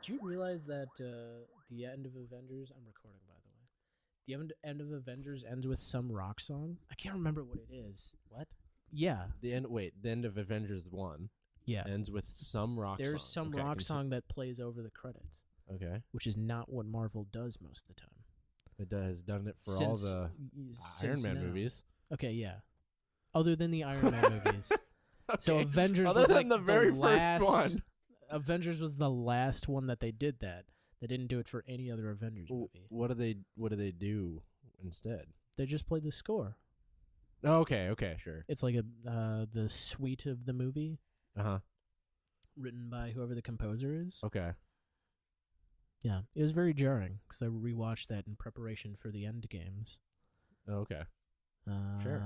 Do you realize that the end of Avengers? I'm recording, by the way. The end of Avengers ends with some rock song. I can't remember what it is. What? Yeah. The end of Avengers 1 Yeah. ends with some rock song. There's some rock song that plays over the credits. Okay. Which is not what Marvel does most of the time. It has done it for all the Iron Man movies. Okay, yeah. Other than the Iron Man movies. Okay. So Avengers Other was than like the very last first one. Avengers was the last one that they did that. They didn't do it for any other Avengers movie. What do they do instead? They just play the score. Oh, okay, sure. It's like the suite of the movie. Uh-huh. Written by whoever the composer is. Okay. Yeah, it was very jarring because I rewatched that in preparation for the end games. Oh, okay. Sure.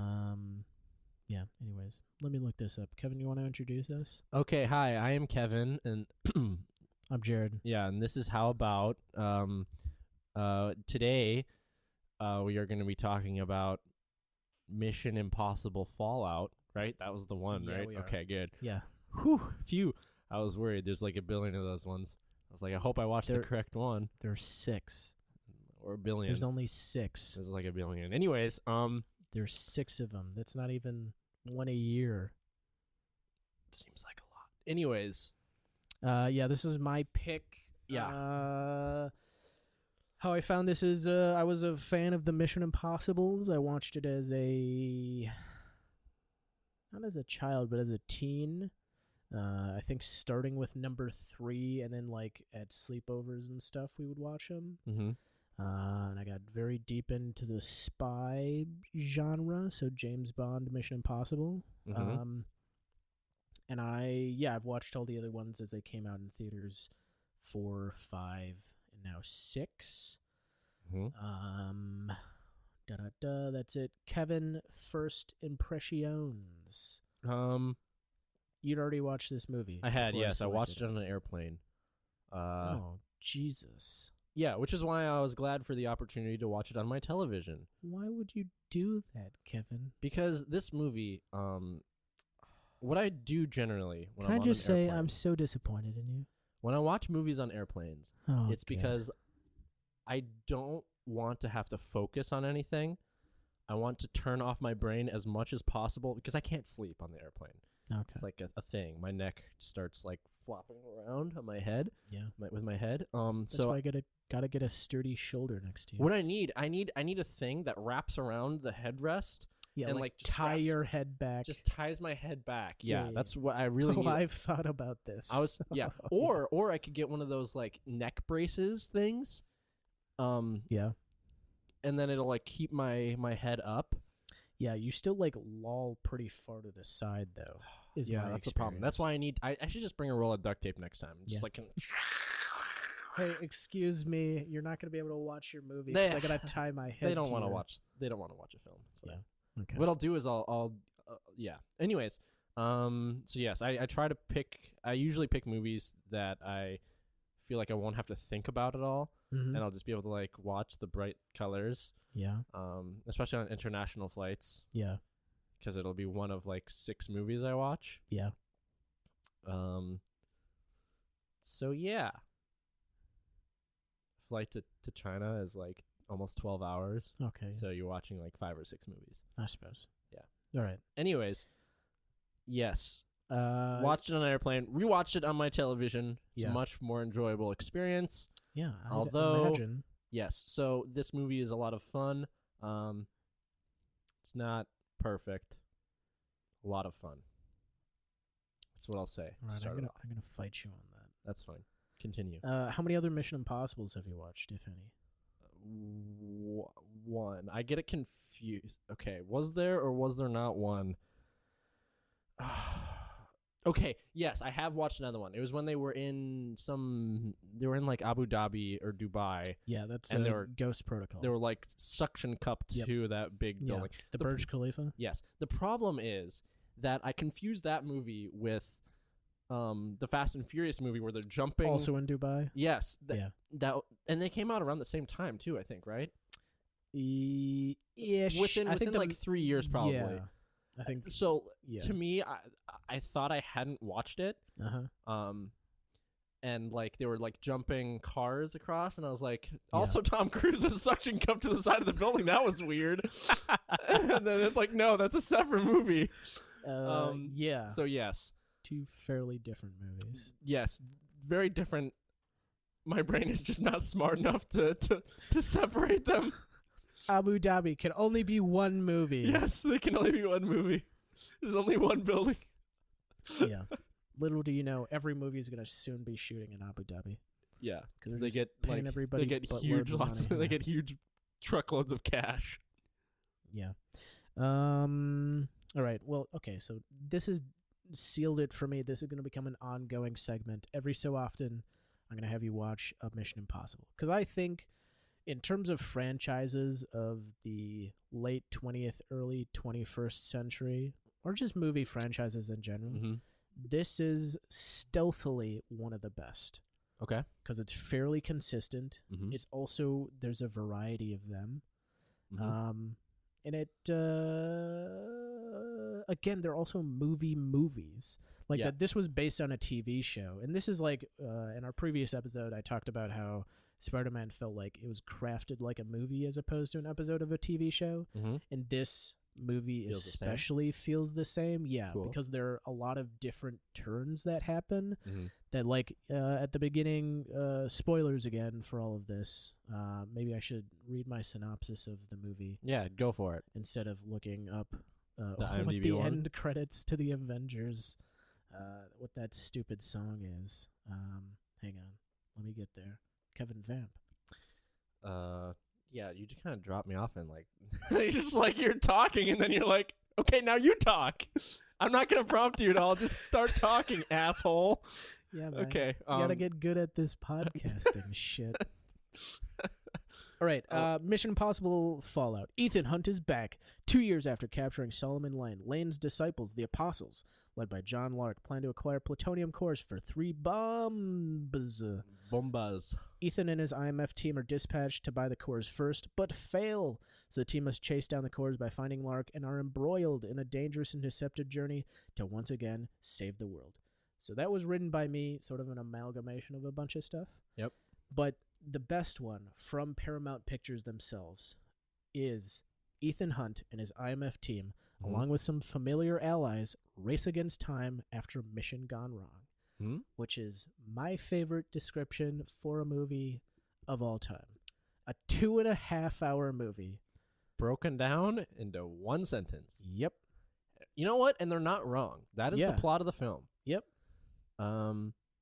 Yeah, anyways, let me look this up. Kevin, you want to introduce us? Okay, hi, I am Kevin, and I'm Jared. yeah, and this is How About. Today, we are going to be talking about Mission Impossible Fallout, right? That was the one, Yeah, right? we are. Okay, good. Yeah. Whew, phew. I was worried. There's like a billion of those ones. I was like, I hope I watched the correct one. There's 6. Or a billion. There's only 6. There's like a billion. Anyways, There's 6 of them. That's not even one a year. seems like a lot. Anyways. Yeah, this is my pick. Yeah. How I found this is I was a fan of the Mission Impossibles. I watched it as not as a child, but as a teen. I think starting with number 3 and then like at sleepovers and stuff we would watch them. Mm-hmm. And I got very deep into the spy genre, so James Bond, Mission Impossible. Mm-hmm. And I've watched all the other ones as they came out in theaters, 4, 5, and now 6. Mm-hmm. That's it. Kevin, first impressions. You'd already watched this movie. I had, yes. I watched it on an airplane. Oh, Jesus. Yeah, which is why I was glad for the opportunity to watch it on my television. Why would you do that, Kevin? Because this movie, what I do generally when Can I'm I on just an say airplane, I'm so disappointed in you? when I watch movies on airplanes, Oh, it's because I don't want to have to focus on anything. I want to turn off my brain as much as possible because I can't sleep on the airplane. Okay. It's like a thing. My neck starts like flopping around on my head. Yeah. With my head. That's So why I gotta get a sturdy shoulder next to you. what I need a thing that wraps around the headrest. Yeah, and like just tie wraps- your head back. Just ties my head back. Yeah, Yeah. that's what I really need. I've thought about this. Or I could get one of those like neck braces things. Yeah. And then it'll like keep my head up. Yeah, you still like loll pretty far to the side though. Is my That's the problem. That's why I should just bring a roll of duct tape next time. Just like Hey, excuse me, you're not gonna be able to watch your movie because I gotta tie my head. They don't want to watch. They don't want to watch a film. That's fine. Yeah. Okay. What I'll do is I'll yeah. Anyways, so yes, I try to pick. I usually pick movies that I feel like I won't have to think about at all, Mhm. and I'll just be able to like watch the bright colors. Yeah. Especially on international flights, Yeah. because it'll be one of like 6 movies I watch. Yeah. So yeah. Flight to China is like almost 12 hours. Okay. So you're watching like 5 or 6 movies. I suppose. Yeah. All right. Anyways, yes. Watch Watched it on an airplane. Rewatched it on my television. It's Yeah. a much more enjoyable experience. Yeah. I'd Although- imagine. Yes. So this movie is a lot of fun. It's not perfect. A lot of fun. That's what I'll say. All right. Start it off. I'm gonna fight you on that. That's fine. Continue. How many other Mission Impossibles have you watched, if any? One. I get it confused. Okay. Was there or was there not one? Okay, yes, I have watched another one. It was when they were in like Abu Dhabi or Dubai. Yeah, that's And they were- Ghost Protocol. They were like suction cupped Yep. to that big yeah. building. The Burj Khalifa. Yes. The problem is that I confused that movie with the Fast and Furious movie where they're jumping. Also in Dubai. Yes. Yeah. And they came out around the same time too, I think, right? Ish. Within I think like 3 years probably. Yeah, I think So yeah. to me, I thought I hadn't watched it. Uh-huh. and like they were like jumping cars across, and I was like, also Tom Cruise was suction cupped to the side of the building. That was weird. And then it's like, no, that's a separate movie. Yeah. So yes, two fairly different movies. yes, very different. My brain is just not smart enough to separate them. Abu Dhabi can only be one movie. Yes, there can only be one movie. There's only one building. Yeah. Little do you know, every movie is going to soon be shooting in Abu Dhabi. Yeah, because they get paying everybody. They get huge lots. They get huge truckloads of cash. Yeah. All right. Well, okay. So this has sealed it for me. This is going to become an ongoing segment. Every so often, I'm going to have you watch a Mission Impossible, because I think, in terms of franchises of the late 20th, early 21st century, or just movie franchises in general, this is stealthily one of the best. Okay. Because it's fairly consistent. It's also, there's a variety of them. And it, again, they're also movies. Like that. This was based on a TV show. And this is like, in our previous episode, I talked about how Spider-Man felt like it was crafted like a movie as opposed to an episode of a TV show. And this movie especially feels the same. Yeah, cool. Because there are a lot of different turns that happen that, like, at the beginning, spoilers again for all of this. Maybe I should read my synopsis of the movie. Yeah, go for it. Instead of looking up the what the end credits to the Avengers, what that stupid song is. Hang on. Let me get there. Kevin Vamp. Yeah, you just kind of dropped me off and like, it's just like you're talking and then you're like, okay, now you talk. I'm not gonna prompt you at all. Just start talking, asshole. Yeah, man. Okay. You gotta get good at this podcasting shit. All right. Mission Impossible Fallout. Ethan Hunt is back 2 years after capturing Solomon Lane. Lane's disciples, the Apostles, led by John Lark, plan to acquire plutonium cores for 3 bombs. Bombas. Ethan and his IMF team are dispatched to buy the cores first, but fail. So the team must chase down the cores by finding Lark and are embroiled in a dangerous and deceptive journey to once again save the world. So that was written by me, sort of an amalgamation of a bunch of stuff. Yep. But the best one from Paramount Pictures themselves is Ethan Hunt and his IMF team, along with some familiar allies, race against time after mission gone wrong, which is my favorite description for a movie of all time. A 2.5-hour movie. Broken down into one sentence. Yep. You know what? And they're not wrong. That is the plot of the film. Yep.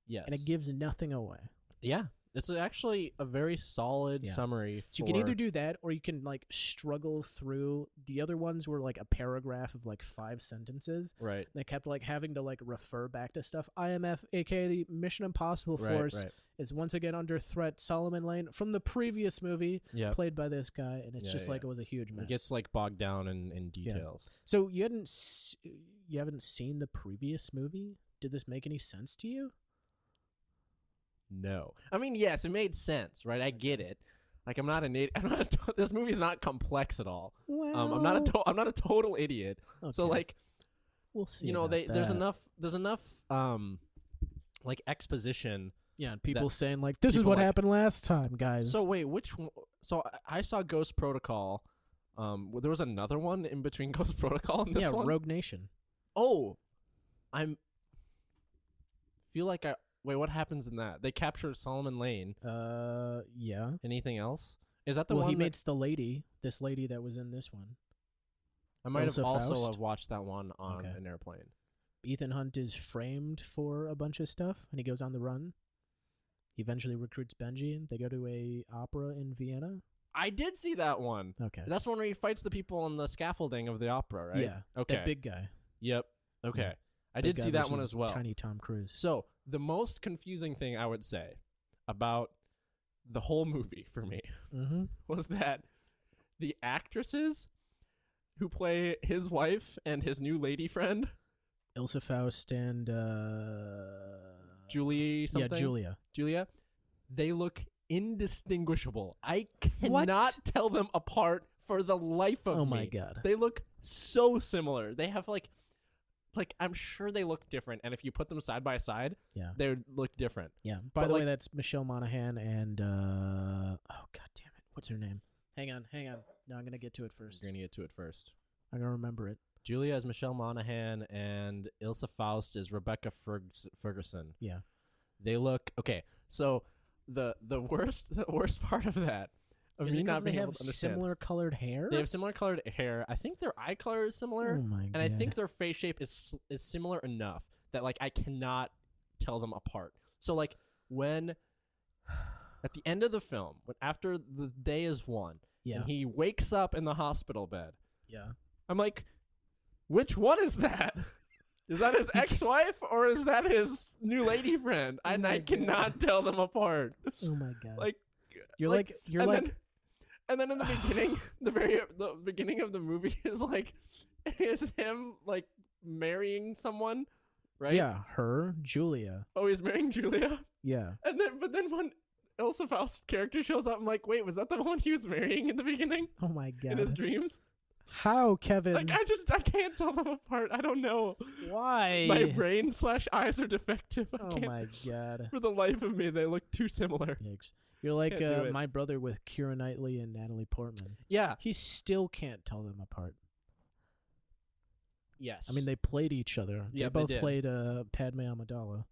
Yes. And it gives nothing away. Yeah. It's actually a very solid summary. So you can either do that, or you can like struggle through. The other ones were like a paragraph of like 5 sentences. Right. They kept like having to like refer back to stuff. IMF, aka the Mission Impossible Force, is once again under threat. Solomon Lane from the previous movie, played by this guy, and it's just like it was a huge mess. It gets like bogged down in details. So you haven't seen the previous movie? Did this make any sense to you? No. I mean, yes, it made sense, right? I get it. Like, I'm not an idiot. This movie is not complex at all. Well, I'm not a total idiot. Okay. So like, we'll see. You know, there's enough like exposition. Yeah, and people saying like, this is what happened last time, guys. So wait, which one? So I saw Ghost Protocol. There was another one in between Ghost Protocol and this one. Yeah, Rogue Nation. Oh, Wait, what happens in that? They capture Solomon Lane. Yeah. Anything else? Is that the one? Well, he meets this lady that was in this one. I might have also watched that one on an airplane. Ethan Hunt is framed for a bunch of stuff, and he goes on the run. He eventually recruits Benji, and they go to a opera in Vienna. I did see that one. Okay. That's the one where he fights the people on the scaffolding of the opera, right? Yeah. Okay. That big guy. Yep. Okay. Yeah. I did see that one as well. Tiny Tom Cruise. So the most confusing thing I would say about the whole movie for me was that the actresses who play his wife and his new lady friend, Ilsa Faust and Julie something? Julia, they look indistinguishable. I cannot tell them apart for the life of me. Oh my god. They look so similar. They have like like I'm sure they look different, and if you put them side by side, they would look different. Yeah. By the way, that's Michelle Monaghan and oh god damn it, what's her name? Hang on. No, I'm gonna get to it first. You're gonna get to it first. I'm gonna remember it. Julia is Michelle Monaghan, and Ilsa Faust is Rebecca Ferguson. Yeah. They look okay. So the worst part of that. Of me not being able to understand. Similar colored hair? They have similar colored hair. I think their eye color is similar. Oh my and God. I think their face shape is similar enough that like I cannot tell them apart. So like when at the end of the film, when after the day is won, and he wakes up in the hospital bed. Yeah. I'm like, which one is that? Is that his ex-wife or is that his new lady friend? And I cannot tell them apart. Oh my God. Like you're like and then in the beginning, the beginning of the movie is him like marrying someone, right? Yeah, her, Julia. Oh, he's marrying Julia? Yeah. But then when Ilsa Faust's character shows up, I'm like, wait, was that the one he was marrying in the beginning? Oh my God. In his dreams? How, Kevin? Like I can't tell them apart. I don't know. Why? My brain/eyes are defective. Oh my God. For the life of me, they look too similar. Yikes. You're like my brother with Keira Knightley and Natalie Portman. Yeah. He still can't tell them apart. Yes. I mean, they played each other. Yeah, they both did. played Padme Amidala.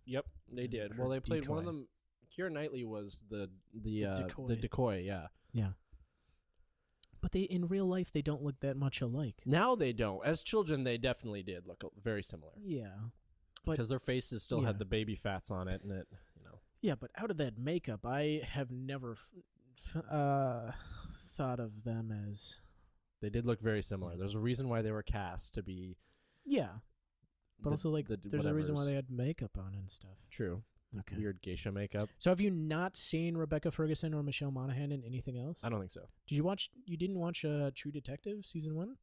Yep, they did. Well, they played one of them. Keira Knightley was the decoy. Yeah. Yeah. But they in real life they don't look that much alike. Now they don't. As children, they definitely did look very similar. Yeah. Because their faces still had the baby fats on it, and it, Yeah, but out of that makeup, I have never thought of them as. They did look very similar. There's a reason why they were cast to be. Yeah. But also, like, there's a reason why they had makeup on and stuff. True. Okay. Weird geisha makeup. So have you not seen Rebecca Ferguson or Michelle Monaghan in anything else? I don't think so. You didn't watch True Detective season 1?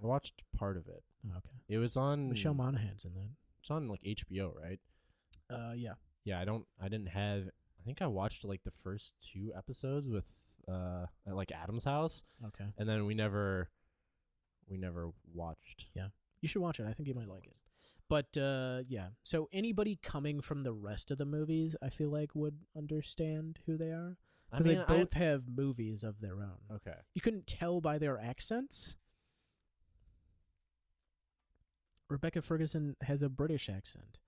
I watched part of it. Oh, okay. It was on Michelle Monaghan's in that. It's on like HBO, right? Yeah. Yeah, I think I watched like the first 2 episodes with at like Adam's house. Okay. And then we never watched. Yeah. You should watch it. I think you might like it. But yeah. So anybody coming from the rest of the movies, I feel like would understand who they are. Because they both have movies of their own. Okay. You couldn't tell by their accents. Rebecca Ferguson has a British accent,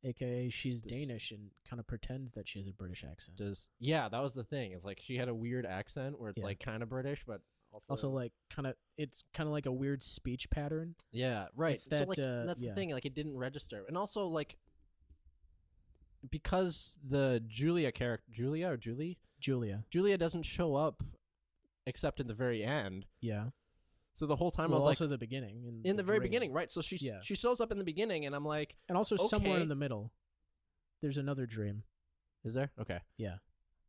aka she's Danish and kind of pretends that she has a British accent. Yeah, that was the thing. It's like she had a weird accent where it's like kind of British, but also like it's kind of like a weird speech pattern. Yeah, right. It's that, so like that's the thing. Like it didn't register, and also like because the Julia character, Julia doesn't show up except in the very end. Yeah. So the whole time I was also like, the beginning. In the very beginning, right? So she shows up in the beginning, and I'm like, and also somewhere in the middle, there's another dream. Is there? Okay. Yeah.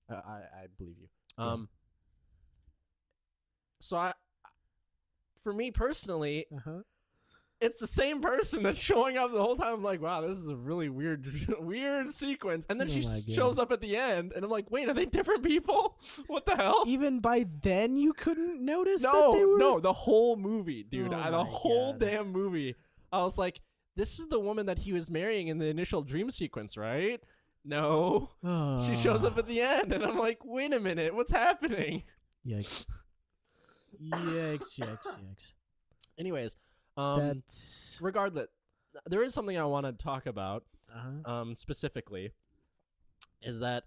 I believe you. So for me personally, it's the same person that's showing up the whole time. I'm like, wow, this is a really weird sequence. And then she shows up at the end, and I'm like, wait, are they different people? What the hell? Even by then, you couldn't notice that they were... No, the whole movie, dude. The whole damn movie. I was like, this is the woman that he was marrying in the initial dream sequence, right? No. She shows up at the end, and I'm like, wait a minute, what's happening? Yikes. Yikes. Anyways, that's... regardless, there is something I want to talk about specifically, is that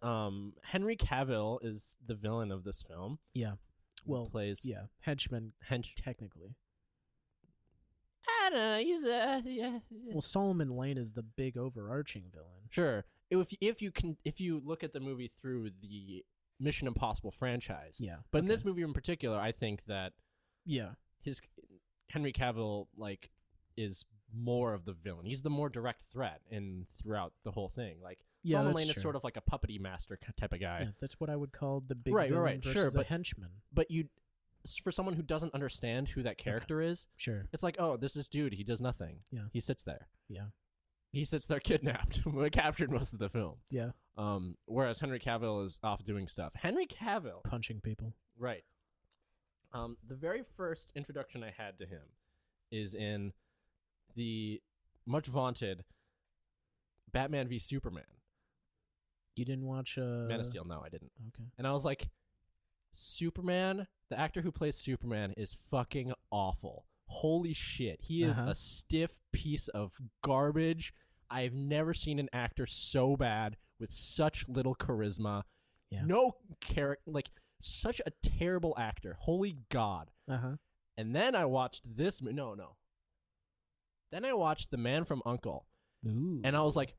Henry Cavill is the villain of this film. Yeah. Well, plays henchman, technically. I don't know. He's yeah. Well, Solomon Lane is the big overarching villain. Sure. If you look at the movie through the Mission Impossible franchise. Yeah. But in this movie in particular, I think that his Henry Cavill is more of the villain. He's the more direct threat throughout the whole thing. Like Solomon Lane is sort of like a puppety master type of guy. Yeah, that's what I would call the big villain versus a henchman. But for someone who doesn't understand who that character is, it's like, oh, this is dude. He does nothing. Yeah. He sits there. Yeah. He sits there kidnapped, captured most of the film. Yeah. Whereas Henry Cavill is off doing stuff. Henry Cavill. Punching people. Right. The very first introduction I had to him is in the much vaunted Batman v Superman. You didn't watch Man of Steel? No, I didn't. Okay. And I was like, Superman, the actor who plays Superman is fucking awful. Holy shit. He is a stiff piece of garbage. I've never seen an actor so bad with such little charisma. Yeah. No character, like such a terrible actor. Holy God. And then I watched this. No. Then I watched The Man from U.N.C.L.E. Ooh. And I was like,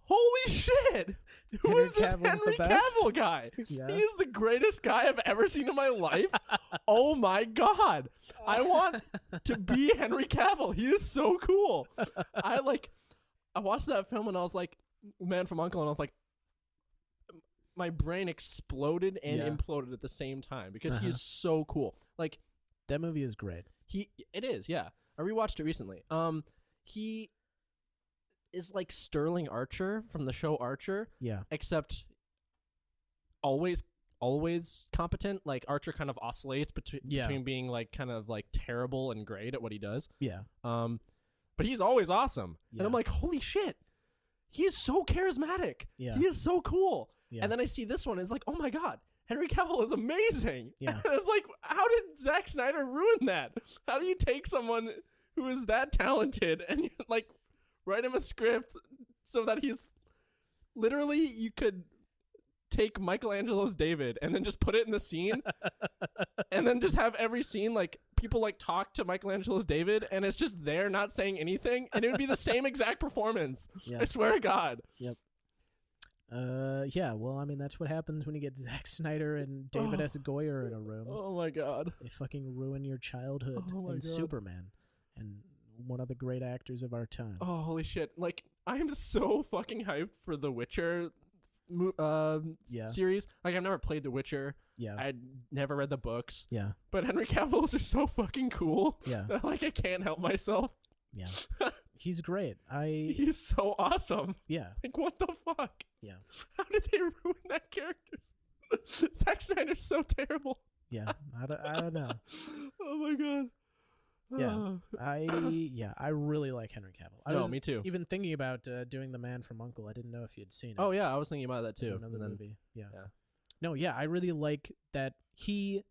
holy shit! Who is this Henry Cavill guy? Yeah. He is the greatest guy I've ever seen in my life. Oh my God. I want to be Henry Cavill. He is so cool. I watched that film and I was like, Man from U.N.C.L.E. and I was like, my brain exploded and imploded at the same time because he is so cool. Like, that movie is great. It is, yeah. I rewatched it recently. He is like Sterling Archer from the show Archer. Yeah. Except always competent. Like Archer kind of oscillates between being like kind of like terrible and great at what he does. Yeah. But he's always awesome. Yeah. And I'm like, holy shit. He is so charismatic. Yeah. He is so cool. Yeah. And then I see this one and it's like, oh my God, Henry Cavill is amazing. Yeah. And it's like, how did Zack Snyder ruin that? How do you take someone who is that talented and like write him a script so that he's literally, you could take Michelangelo's David and then just put it in the scene and then just have every scene like people like talk to Michelangelo's David and it's just there not saying anything and it would be the same exact performance. Yeah. I swear to God. Yep. Yeah, well, I mean, that's what happens when you get Zack Snyder and David S. Goyer in a room. Oh my God. They fucking ruin your childhood and Superman and one of the great actors of our time. Oh, holy shit. Like, I am so fucking hyped for The Witcher series. Like, I've never played The Witcher. Yeah. I'd never read the books. Yeah. But Henry Cavill's are so fucking cool. Yeah. That, like, I can't help myself. Yeah. He's great. He's so awesome. Yeah. Like, what the fuck? Yeah. How did they ruin that character? Zack Snyder's so terrible. Yeah. I don't know. Oh my God. I really like Henry Cavill. Me too. Even thinking about doing The Man from U.N.C.L.E. I didn't know if you'd seen it. Oh yeah, I was thinking about that too. It's another movie. Yeah. No, yeah, I really like that he's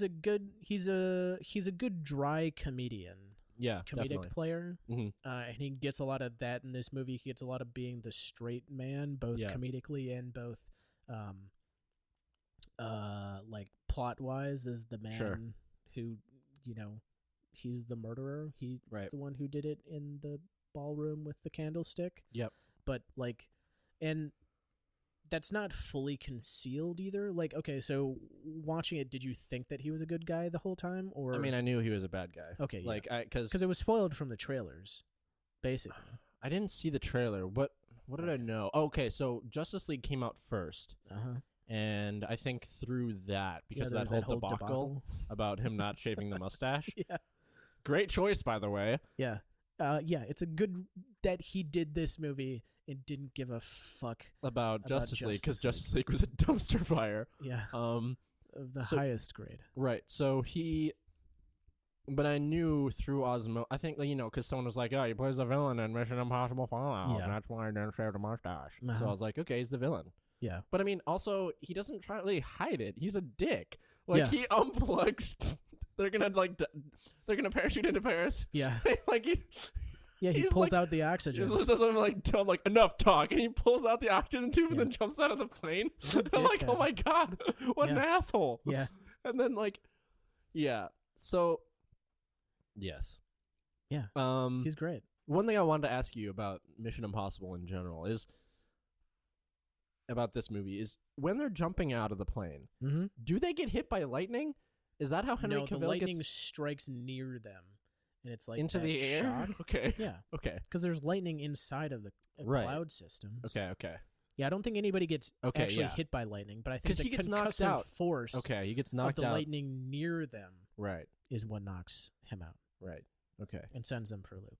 a good dry comedian. Yeah, comedic definitely. player. Mm-hmm. And he gets a lot of that in this movie. He gets a lot of being the straight man, both comedically and both like plot wise as the man who, you know, he's the murderer. He's the one who did it in the ballroom with the candlestick. Yep. But like, and that's not fully concealed either. Like, okay, so watching it, did you think that he was a good guy the whole time? Or I mean, I knew he was a bad guy. Okay, like because it was spoiled from the trailers, basically. I didn't see the trailer. What did I know? Oh, okay, so Justice League came out first. And I think through that, because of that whole debacle about him not shaving the mustache. Yeah. Great choice, by the way. Yeah. It's a good that he did this movie and didn't give a fuck about Justice League, because Justice League was a dumpster fire. Yeah. Of the highest grade. Right. So but I knew through Osmo, I think, you know, because someone was like, oh, he plays the villain in Mission Impossible Fallout. Yeah. And that's why I didn't shave the mustache. So I was like, okay, he's the villain. Yeah. But I mean, also, he doesn't try to really hide it. He's a dick. Like, he unplugs. They're gonna parachute into Paris. Yeah. Like, he pulls out the oxygen. He's something like, dumb, like, enough talk. And he pulls out the oxygen tube and then jumps out of the plane. I'm like, oh my God, what an asshole. Yeah. And then, like, so, yes. Yeah. He's great. One thing I wanted to ask you about Mission Impossible in general is, about this movie, is when they're jumping out of the plane, do they get hit by lightning? Is that how Henry Cavill the lightning strikes near them, and it's like into the air? Shock. Okay. Yeah. Okay. Because there's lightning inside of the cloud systems. Okay. Yeah, I don't think anybody gets actually hit by lightning, but I think he the gets knocked concussive out. Force he gets knocked of the out. lightning near them Right. is what knocks him out. Right. Okay. And sends them for a loop.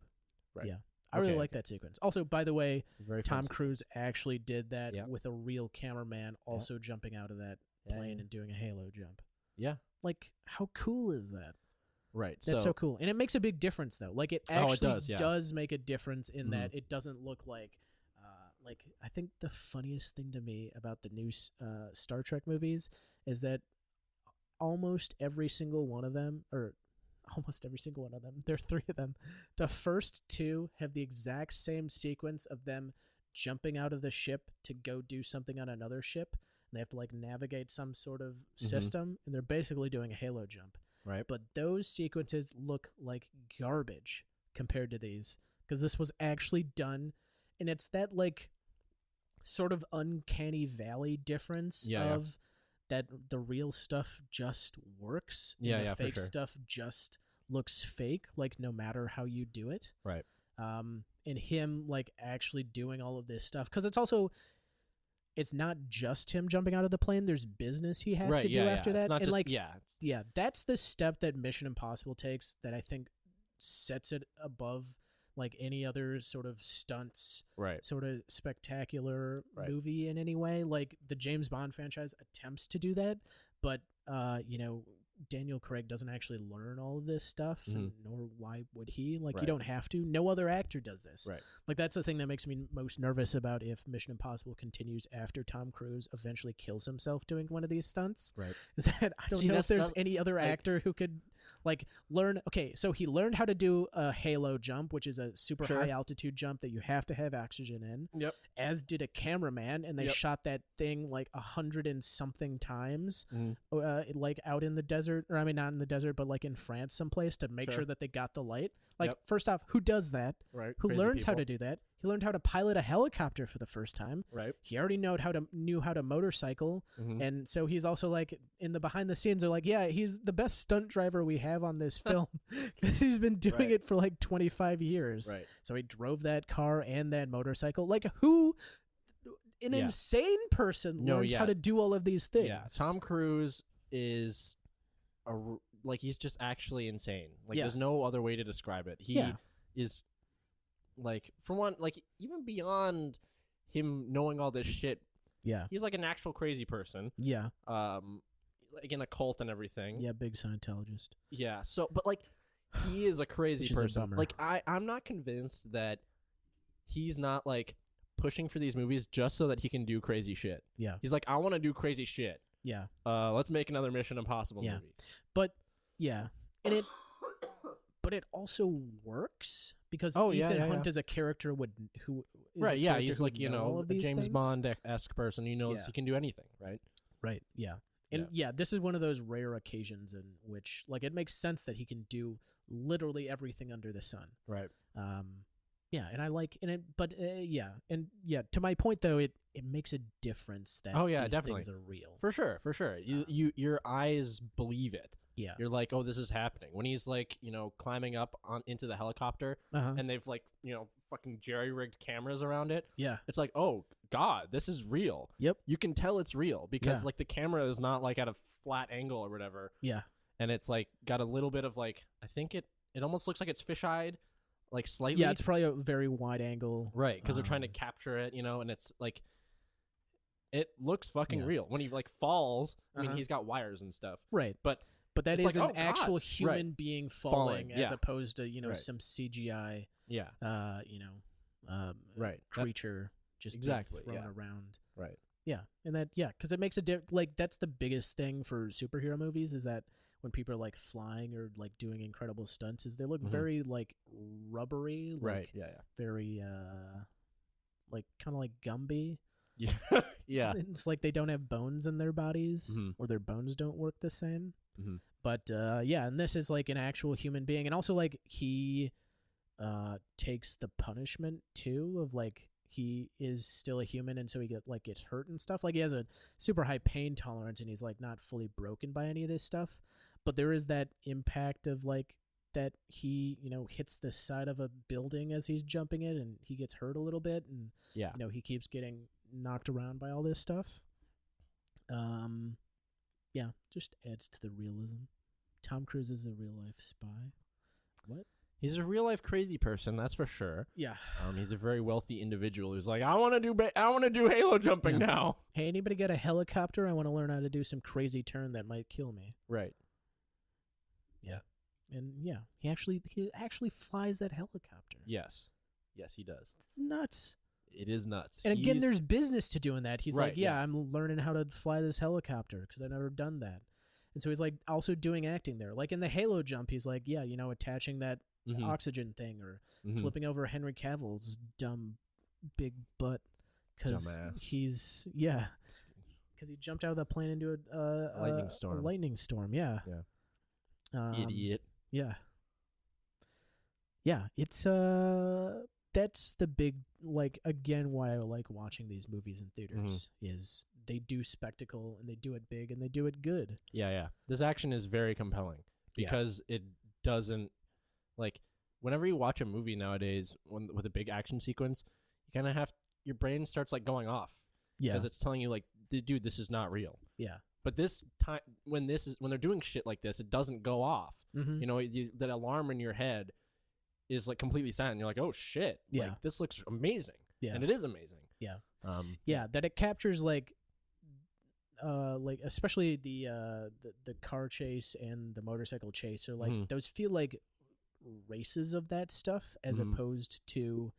Right. Yeah. I really like that sequence. Also, by the way, Tom fancy. Cruise actually did that with a real cameraman also jumping out of that plane and doing a halo jump. Yeah. Like, how cool is that? Right. That's so cool. And it makes a big difference, though. Like, it actually does make a difference in that it doesn't look like, I think the funniest thing to me about the new Star Trek movies is that almost every single one of them, there are 3 of them, the first 2 have the exact same sequence of them jumping out of the ship to go do something on another ship. And they have to, like, navigate some sort of system, and they're basically doing a Halo jump. Right. But those sequences look like garbage compared to these, because this was actually done, and it's that, like, sort of uncanny valley difference of that the real stuff just works, and the fake stuff just looks fake, like, no matter how you do it. Right. And him, like, actually doing all of this stuff, because it's not just him jumping out of the plane. There's business he has to do after that. It's not and just, that's the step that Mission Impossible takes that I think sets it above, like, any other sort of stunts, sort of spectacular movie in any way. Like, the James Bond franchise attempts to do that, but Daniel Craig doesn't actually learn all of this stuff, nor why would he? Like, you don't have to. No other actor does this. Right. Like, that's the thing that makes me most nervous about if Mission Impossible continues after Tom Cruise eventually kills himself doing one of these stunts. Right. Is that I don't know if there's any other actor who could, like, learn. Okay, so he learned how to do a Halo jump, which is a super high altitude jump that you have to have oxygen in. Yep. As did a cameraman, and they shot that thing like 100 and something times, like out in the desert, or I mean not in the desert, but like in France someplace, to make sure that they got the light. Like, first off, who does that? Right. Who learns how to do that? He learned how to pilot a helicopter for the first time. Right. He already knew how to motorcycle, and so he's also, like, in the behind the scenes, they're like, yeah, he's the best stunt driver we have on this film. He's been doing it for like 25 years. Right. So he drove that car and that motorcycle. Like, who? An insane person learns how to do all of these things. Yeah. Tom Cruise is he's just actually insane. Like, there's no other way to describe it. He is, like, for one, like, even beyond him knowing all this shit, he's like an actual crazy person. Yeah. Like, in a cult and everything. Yeah, big Scientologist. Yeah. So, but, like, he is a crazy person. Like, I'm not convinced that he's not, like, pushing for these movies just so that he can do crazy shit. Yeah. He's like, I want to do crazy shit. Yeah. Let's make another Mission Impossible movie. But and it also works because Ethan Hunt is a character who is he's like, a James Bond-esque person who knows he can do anything, right? Right. Yeah. And this is one of those rare occasions in which, like, it makes sense that he can do literally everything under the sun. Right. And I like to my point though, it makes a difference that these things are real. For sure. Your eyes believe it. Yeah. You're like, oh, this is happening. When he's, like, climbing up into the helicopter and they've, like, fucking jerry-rigged cameras around it. Yeah. It's like, oh God, this is real. Yep. You can tell it's real because like the camera is not, like, at a flat angle or whatever. Yeah. And it's, like, got a little bit of, like, I think it almost looks like it's fisheyed, like, slightly. Yeah, it's probably a very wide angle. Right, because they're trying to capture it, and it's, like, it looks fucking real. When he, like, falls, I mean, he's got wires and stuff. Right. But that is like, an actual human being falling as opposed to, some CGI, creature just being thrown around. Right. Yeah. And because it makes like, that's the biggest thing for superhero movies is that when people are, like, flying or, like, doing incredible stunts is they look very, like, rubbery. Like, right. Yeah. Very, like, kind of like Gumby. Yeah. Yeah. It's like they don't have bones in their bodies or their bones don't work the same. But and this is, like, an actual human being, and also, like, he takes the punishment too of, like, he is still a human, and so he gets hurt and stuff. Like, he has a super high pain tolerance, and he's, like, not fully broken by any of this stuff. But there is that impact of, like, that he hits the side of a building as he's jumping it, and he gets hurt a little bit, and he keeps getting knocked around by all this stuff. Just adds to the realism. Tom Cruise is a real life spy. What? He's a real life crazy person, that's for sure. Yeah. He's a very wealthy individual who's like, I want to do Halo jumping now. Hey, anybody got a helicopter? I want to learn how to do some crazy turn that might kill me. Right. Yeah. And yeah, he actually flies that helicopter. Yes, he does. It's nuts. It is nuts. And again, there's business to doing that. He's Right, like, yeah, I'm learning how to fly this helicopter because I've never done that. And so he's like also doing acting there. Like in the Halo jump, he's like, yeah, attaching that oxygen thing or flipping over Henry Cavill's dumb big butt because he's because he jumped out of the plane into a lightning storm. A lightning storm, yeah. Idiot. Yeah. Yeah, it's that's the big, like, again, why I like watching these movies in theaters is they do spectacle and they do it big and they do it good. Yeah. This action is very compelling because it doesn't, like, whenever you watch a movie nowadays with a big action sequence, you kind of your brain starts, like, going off. Yeah. Because it's telling you, like, dude, this is not real. Yeah. But this time, when they're doing shit like this, it doesn't go off. That alarm in your head is like completely silent. You're like, oh shit, like this looks amazing. Yeah, and it is amazing. Yeah, that it captures like especially the car chase and the motorcycle chase are like those feel like races of that stuff as opposed to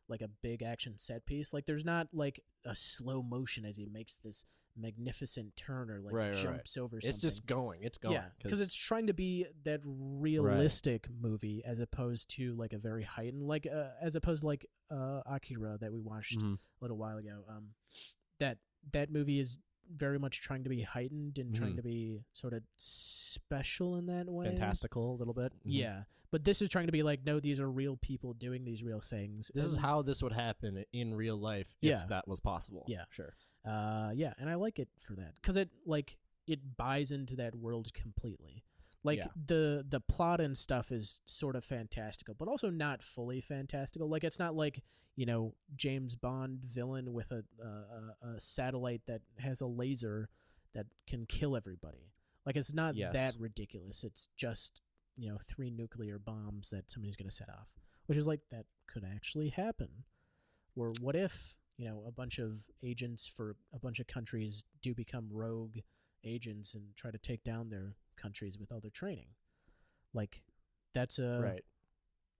like a big action set piece. Like there's not like a slow motion as he makes this magnificent turn or like jumps over something. It's just going. It's going. Yeah, because it's trying to be that realistic movie as opposed to like a very heightened, like as opposed to like Akira that we watched a little while ago. That movie is very much trying to be heightened and trying to be sort of special in that way. Fantastical a little bit. Yeah. But this is trying to be like, no, these are real people doing these real things. This is how this would happen in real life if that was possible. Yeah. Sure. And I like it for that because it buys into that world completely. Like the plot and stuff is sort of fantastical, but also not fully fantastical. Like it's not like, James Bond villain with a satellite that has a laser that can kill everybody. Like it's not that ridiculous. It's just 3 nuclear bombs that somebody's going to set off, which is like that could actually happen. Or what if a bunch of agents for a bunch of countries do become rogue agents and try to take down their countries with all their training? Like that's an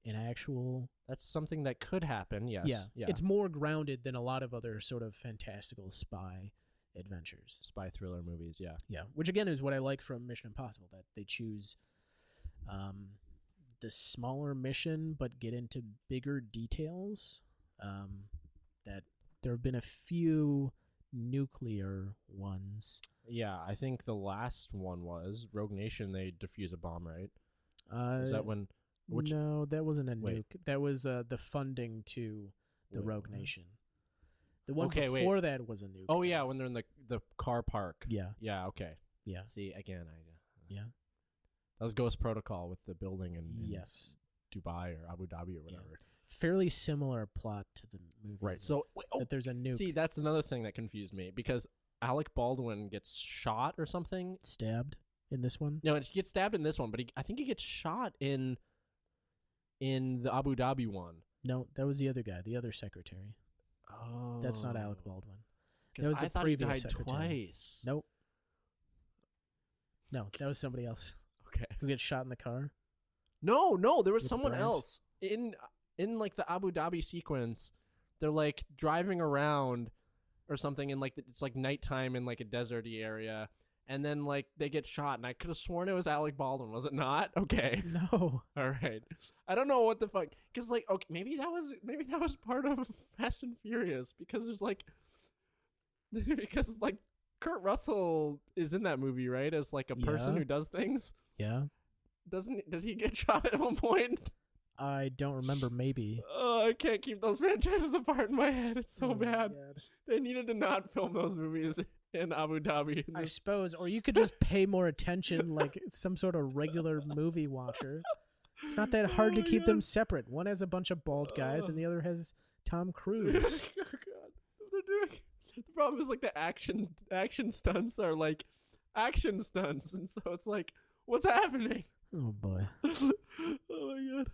actual. That's something that could happen. Yes. Yeah. It's more grounded than a lot of other sort of fantastical spy adventures, spy thriller movies. Yeah. Yeah. Which again is what I like from Mission Impossible, that they choose the smaller mission but get into bigger details. That there have been a few nuclear ones. Yeah, I think the last one was Rogue Nation. They defuse a bomb, right? Is that when? No, that wasn't a nuke. That was the funding to the Rogue Nation. The one before that was a nuke. Oh yeah, when they're in the car park. Yeah. Yeah. Okay. Yeah. See again, yeah. That was Ghost Protocol with the building in Dubai or Abu Dhabi or whatever. Yeah. Fairly similar plot to the movie. Right. So that there's a nuke. See, that's another thing that confused me because Alec Baldwin gets shot or something. Stabbed in this one? No, he gets stabbed in this one, but I think he gets shot in the Abu Dhabi one. No, that was the other guy, the other secretary. Oh. That's not Alec Baldwin. That was the previous secretary. Twice. Nope. No, that was somebody else. Okay. Who gets shot in the car? No, there was someone else in like the Abu Dhabi sequence. They're like driving around or something, and like it's like nighttime in like a deserty area, and then like they get shot, and I could have sworn it was Alec Baldwin. Was it not? Okay. No. All right. I don't know what the fuck, because like okay, maybe that was part of Fast and Furious because there's like because like Kurt Russell is in that movie, right? As like a person who does things. Yeah. Does he get shot at one point? I don't remember. Maybe. Oh, I can't keep those franchises apart in my head. It's so bad. They needed to not film those movies in Abu Dhabi. I suppose, or you could just pay more attention, like some sort of regular movie watcher. It's not that hard to keep them separate. One has a bunch of bald guys, and the other has Tom Cruise. Oh God, the problem is like the action stunts are like action stunts, and so it's like, what's happening? Oh boy. Oh my God.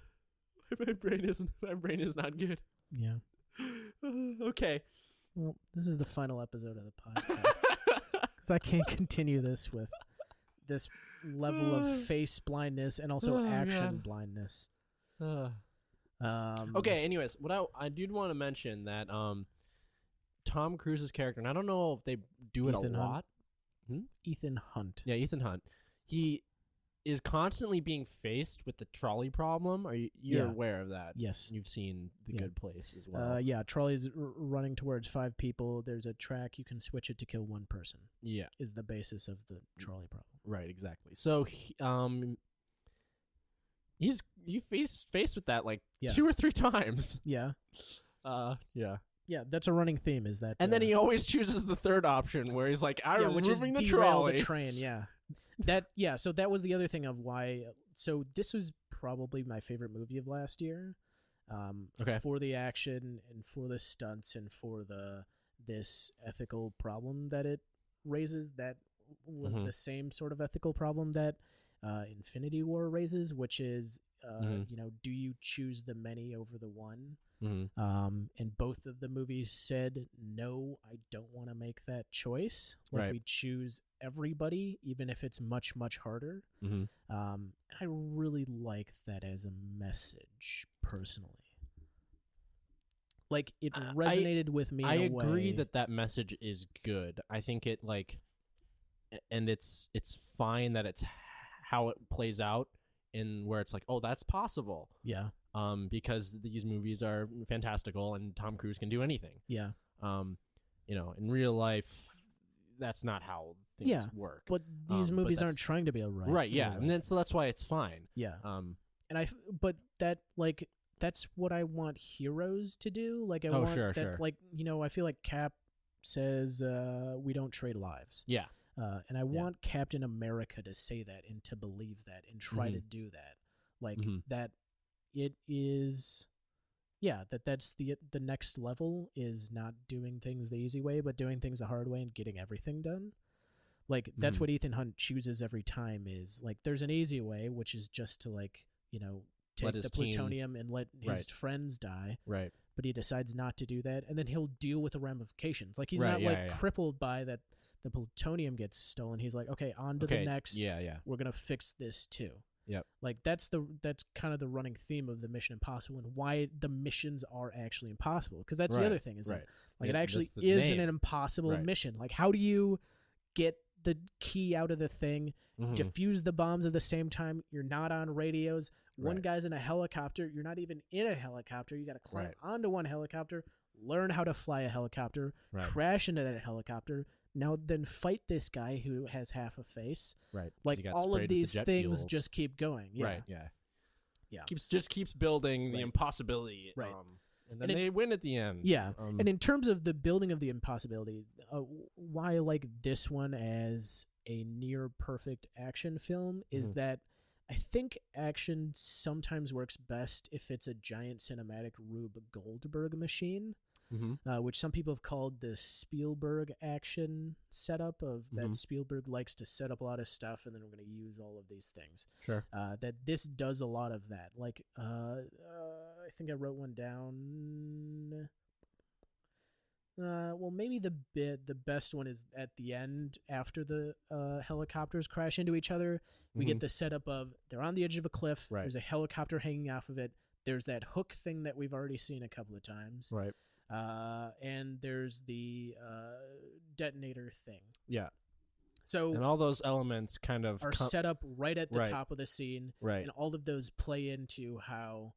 My brain is not good. Yeah. Okay. Well, this is the final episode of the podcast because I can't continue this with this level of face blindness and also action blindness. Okay, anyways, what I did want to mention that Tom Cruise's character, and I don't know if they do it Ethan a Hunt. lot. Ethan Hunt. Yeah, Ethan Hunt. He is constantly being faced with the trolley problem. Are you're aware of that? Yes. You've seen The Good Place as well. Yeah, trolley's running towards 5 people. There's a track. You can switch it to kill 1 person. Yeah. Is the basis of the trolley problem. Right, exactly. So he's faced with that like 2 or 3 times. Yeah. Yeah. Yeah, that's a running theme. Is that? And then he always chooses the third option, where he's like, "I'm removing the derail trolley." the train. Yeah. So that was the other thing of why. So this was probably my favorite movie of last year. For the action and for the stunts and for this ethical problem that it raises. That was the same sort of ethical problem that Infinity War raises, which is do you choose the many over the one? And both of the movies said, no, I don't want to make that choice. We choose everybody, even if it's much, much harder. I really like that as a message, personally. Like, it resonated with me in a way. I agree that message is good. I think it, and it's fine that it's how it plays out, in where it's like, oh, that's possible. Yeah. Because these movies are fantastical and Tom Cruise can do anything. Yeah. In real life, that's not how things work. But these movies aren't trying to be a right. Yeah, and then so that's why it's fine. Yeah. But that that's what I want heroes to do. Like I want that's like I feel like Cap says we don't trade lives. Yeah. And I want Captain America to say that and to believe that and try to do that. Like that it is that's the next level is not doing things the easy way, but doing things the hard way and getting everything done. Like that's what Ethan Hunt chooses every time, is like there's an easy way, which is just to take the plutonium and let his friends die. Right. But he decides not to do that, and then he'll deal with the ramifications. Like he's not crippled by that the plutonium gets stolen. He's like, okay, on to the next. We're gonna fix this too. Yep. Like that's kind of the running theme of the Mission Impossible and why the missions are actually impossible. Because that's the other thing, is that it actually is an impossible mission. Like how do you get the key out of the thing, defuse the bombs at the same time? You're not on radios. One guy's in a helicopter. You're not even in a helicopter. You got to climb onto one helicopter, learn how to fly a helicopter, crash into that helicopter. Now then fight this guy who has half a face. Right. Like all of these things just keep going. Yeah. Right. Yeah. Keeps building the impossibility. Right. And then they win at the end. Yeah. And in terms of the building of the impossibility, why I like this one as a near perfect action film is that I think action sometimes works best if it's a giant cinematic Rube Goldberg machine. Which some people have called the Spielberg action setup of that Spielberg likes to set up a lot of stuff and then we're going to use all of these things. Sure. That this does a lot of that. Like, I think I wrote one down. Well, maybe the best one is at the end after the helicopters crash into each other. We get the setup of they're on the edge of a cliff. Right. There's a helicopter hanging off of it. There's that hook thing that we've already seen a couple of times. Right. And there's the detonator thing. Yeah. So and all those elements kind of are set up right at the top of the scene. Right. And all of those play into how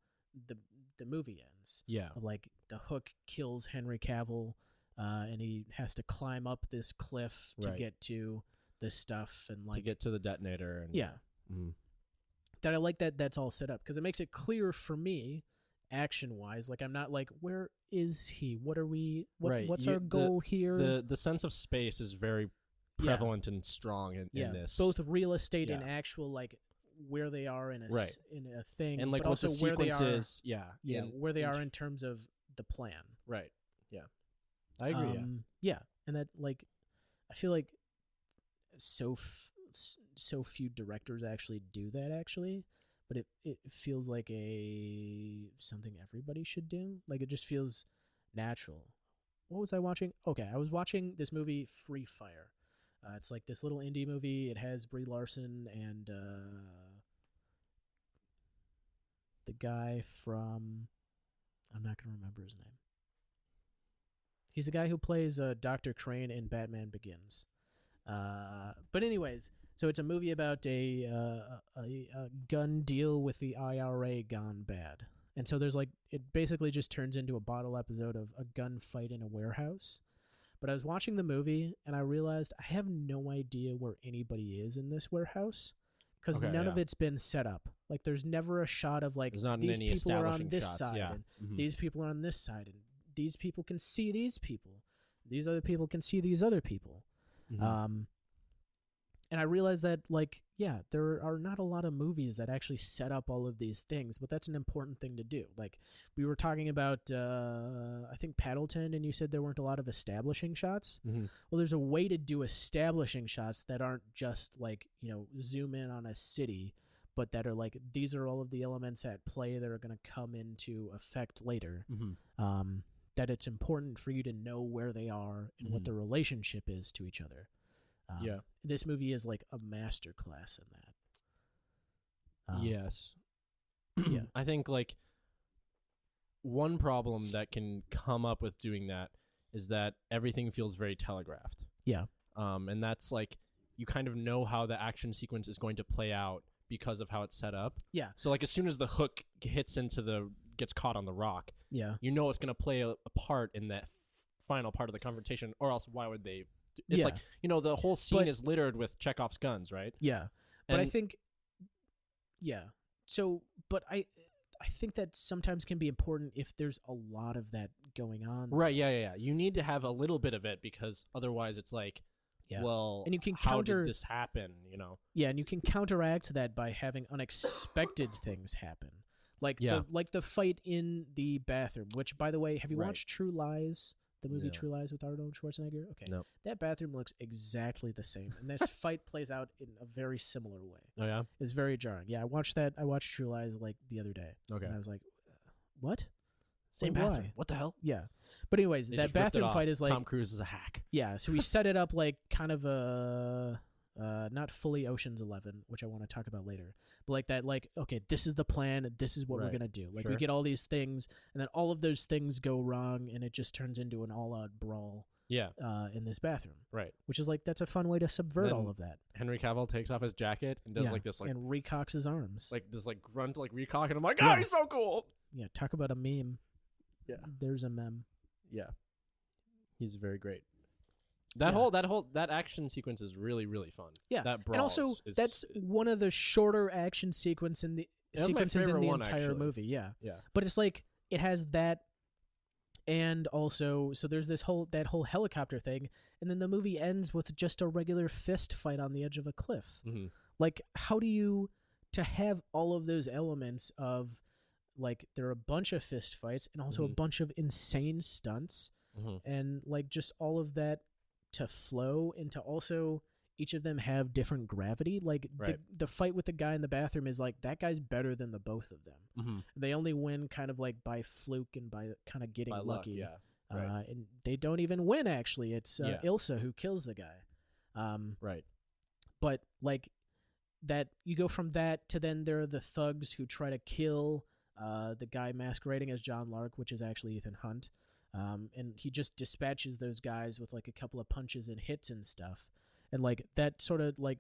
the movie ends. Yeah. Like the hook kills Henry Cavill, and he has to climb up this cliff to get to this stuff and to get to the detonator. And, that I like that's all set up because it makes it clear for me, action wise. Like I'm not like, where is he? What are we? What's our goal here? The sense of space is very prevalent and strong in this. Both real estate and actual like where they are in a thing, and like but what also the where sequence they are, is. Where they are in terms of the plan. Right. Yeah. I agree. And that like I feel like so few directors actually do that actually, but it feels like something everybody should do. Like it just feels natural. What was I watching? Okay, I was watching this movie Free Fire. It's like this little indie movie. It has Brie Larson and the guy from, I'm not going to remember his name. He's the guy who plays Dr. Crane in Batman Begins. But anyways, so it's a movie about a gun deal with the IRA gone bad. And so there's like, it basically just turns into a bottle episode of a gunfight in a warehouse. But I was watching the movie and I realized I have no idea where anybody is in this warehouse because none of it's been set up. Like there's never a shot of like these people are on this side and these people are on this side and these people can see these people. These other people can see these other people. And I realized that, like, yeah, there are not a lot of movies that actually set up all of these things, but that's an important thing to do. Like, we were talking about, I think, Paddleton, and you said there weren't a lot of establishing shots. Well, there's a way to do establishing shots that aren't just, like, zoom in on a city, but that are, like, these are all of the elements at play that are going to come into effect later. That it's important for you to know where they are and what the relationship is to each other. This movie is like a master class in that. Yes. I think like one problem that can come up with doing that is that everything feels very telegraphed. And that's like you kind of know how the action sequence is going to play out because of how it's set up. So like as soon as the hook gets caught on the rock, you know it's going to play a part in that final part of the confrontation, or else why would they? It's like, the whole scene is littered with Chekhov's guns, right? But I think, so, but I think that sometimes can be important if there's a lot of that going on. Right, you need to have a little bit of it because otherwise it's like, well, and you can how did this happen, and you can counteract that by having unexpected things happen. Like the fight in the bathroom, which, by the way, have you watched True Lies? The movie True Lies with Arnold Schwarzenegger? Okay. No. That bathroom looks exactly the same. And this fight plays out in a very similar way. Oh, yeah? It's very jarring. Yeah, I watched that. I watched True Lies like the other day. Okay. And I was like, what? Same bathroom. Why? What the hell? Yeah. But anyways, that bathroom fight is like... Tom Cruise is a hack. Yeah, so we set it up like kind of a... not fully Ocean's 11, which I want to talk about later, but like that, like, okay, this is the plan, and this is what we're gonna do. Like, we get all these things, and then all of those things go wrong, and it just turns into an all-out brawl. In this bathroom. Right. Which is like, that's a fun way to subvert all of that. Henry Cavill takes off his jacket and does like this, like, and recocks his arms, like this, like grunt, like recock, and I'm like, oh, he's so cool. Yeah, talk about a meme. Yeah, there's a meme. Yeah, he's very great. That action sequence is really, really fun. Yeah, that brawl, and also that's one of the shorter action sequences in the entire movie. Yeah, but it's like it has that, and also so there's that whole helicopter thing, and then the movie ends with just a regular fist fight on the edge of a cliff. Like, how do you to have all of those elements of like there are a bunch of fist fights and also a bunch of insane stunts, and like just all of that to flow into also each of them have different gravity. Like the fight with the guy in the bathroom is like that guy's better than the both of them. They only win kind of like by fluke and by kind of getting lucky. And they don't even win actually. It's Ilsa who kills the guy. But like that, you go from that to then there are the thugs who try to kill the guy masquerading as John Lark, which is actually Ethan Hunt. And he just dispatches those guys with like a couple of punches and hits and stuff, and like that sort of like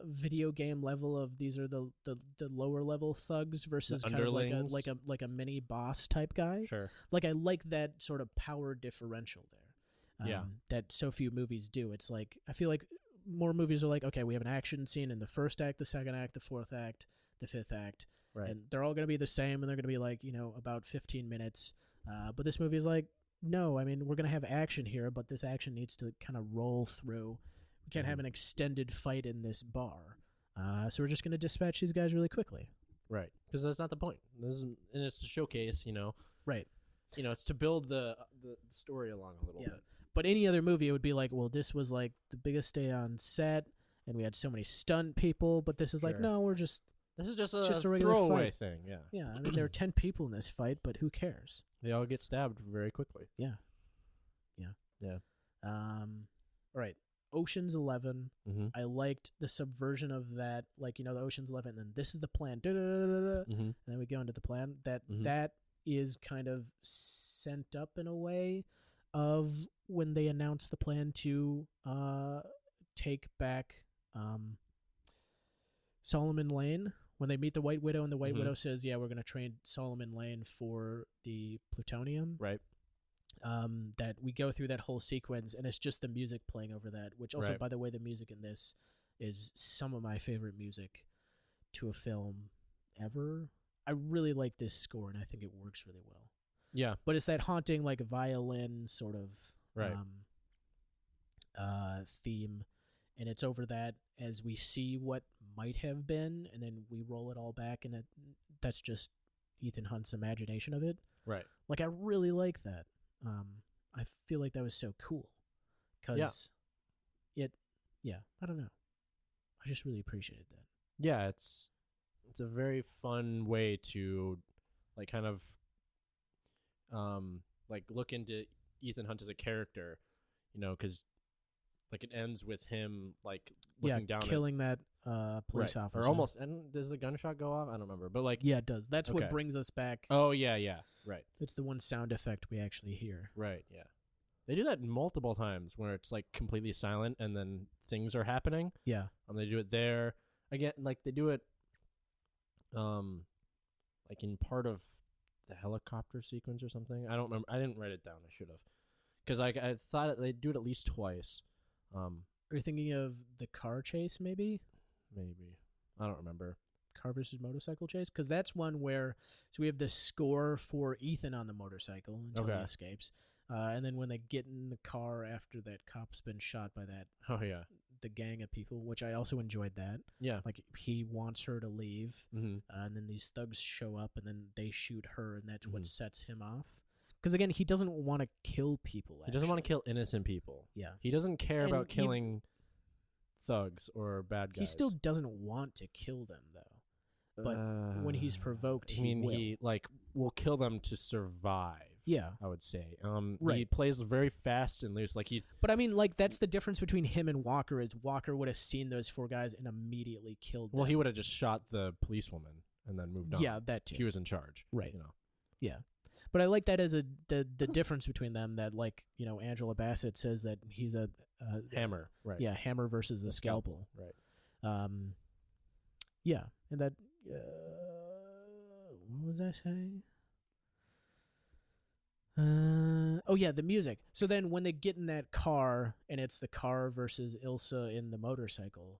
video game level of these are the lower level thugs versus kind of like a mini boss type guy. Like I like that sort of power differential there. That so few movies do. It's like I feel like more movies are like, okay, we have an action scene in the first act, the second act, the fourth act, the fifth act, and they're all going to be the same, and they're going to be like about 15 minutes. But this movie is like, no, I mean, we're going to have action here, but this action needs to kind of roll through. We can't have an extended fight in this bar. So we're just going to dispatch these guys really quickly. Right. Because that's not the point. And it's to showcase, Right. It's to build the story along a little bit. But any other movie, it would be like, well, this was like the biggest day on set, and we had so many stunt people, but this is like, no, we're just... This is just a regular throwaway thing, Yeah, I mean, there are 10 people in this fight, but who cares? They all get stabbed very quickly. Yeah. All right. Ocean's 11. Mm-hmm. I liked the subversion of that, like, the Ocean's 11, and then this is the plan, and then we go into the plan. That is kind of sent up in a way of when they announced the plan to take back Solomon Lane. When they meet the White Widow, and the White Widow says, "Yeah, we're going to train Solomon Lane for the plutonium." Right. That we go through that whole sequence, and it's just the music playing over that. Which also, by the way, the music in this is some of my favorite music to a film ever. I really like this score, and I think it works really well. Yeah. But it's that haunting, like, violin sort of theme, and it's over that as we see what might have been, and then we roll it all back, and that's just Ethan Hunt's imagination of it. Right. Like, I really like that. I feel like that was so cool. Because I don't know. I just really appreciated that. Yeah, it's a very fun way to, like, kind of like look into Ethan Hunt as a character, because like it ends with him like looking down killing that police officer, or almost. And does the gunshot go off? I don't remember, but like it does. That's what brings us back. Oh yeah, right. It's the one sound effect we actually hear. Right. Yeah, they do that multiple times where it's like completely silent and then things are happening. Yeah, they do it there again. Like they do it, like in part of the helicopter sequence or something. I don't remember. I didn't write it down. I should have, because I thought they'd do it at least twice. Are you thinking of the car chase, maybe? Maybe. I don't remember. Car versus motorcycle chase? Because that's one where, so we have the score for Ethan on the motorcycle until he escapes. And then when they get in the car after that cop's been shot by that, the gang of people, which I also enjoyed that. Yeah. Like, he wants her to leave, and then these thugs show up, and then they shoot her, and that's what sets him off. Because, again, he doesn't want to kill people, He doesn't want to kill innocent people. Yeah. He doesn't care about killing thugs or bad guys. He still doesn't want to kill them, though. But when he's provoked, he will kill them to survive. Yeah, I would say. He plays very fast and loose. But I mean, like, that's the difference between him and Walker. Is Walker would have seen those four guys and immediately killed them. Well, he would have just shot the policewoman and then moved on. Yeah, that too. He was in charge, right? Yeah, but I like that as the difference between them. That, like, Angela Bassett says that he's a hammer, right? Yeah, hammer versus the scalpel, right? Yeah, and that. What was I saying? The music. So then when they get in that car and it's the car versus Ilsa in the motorcycle,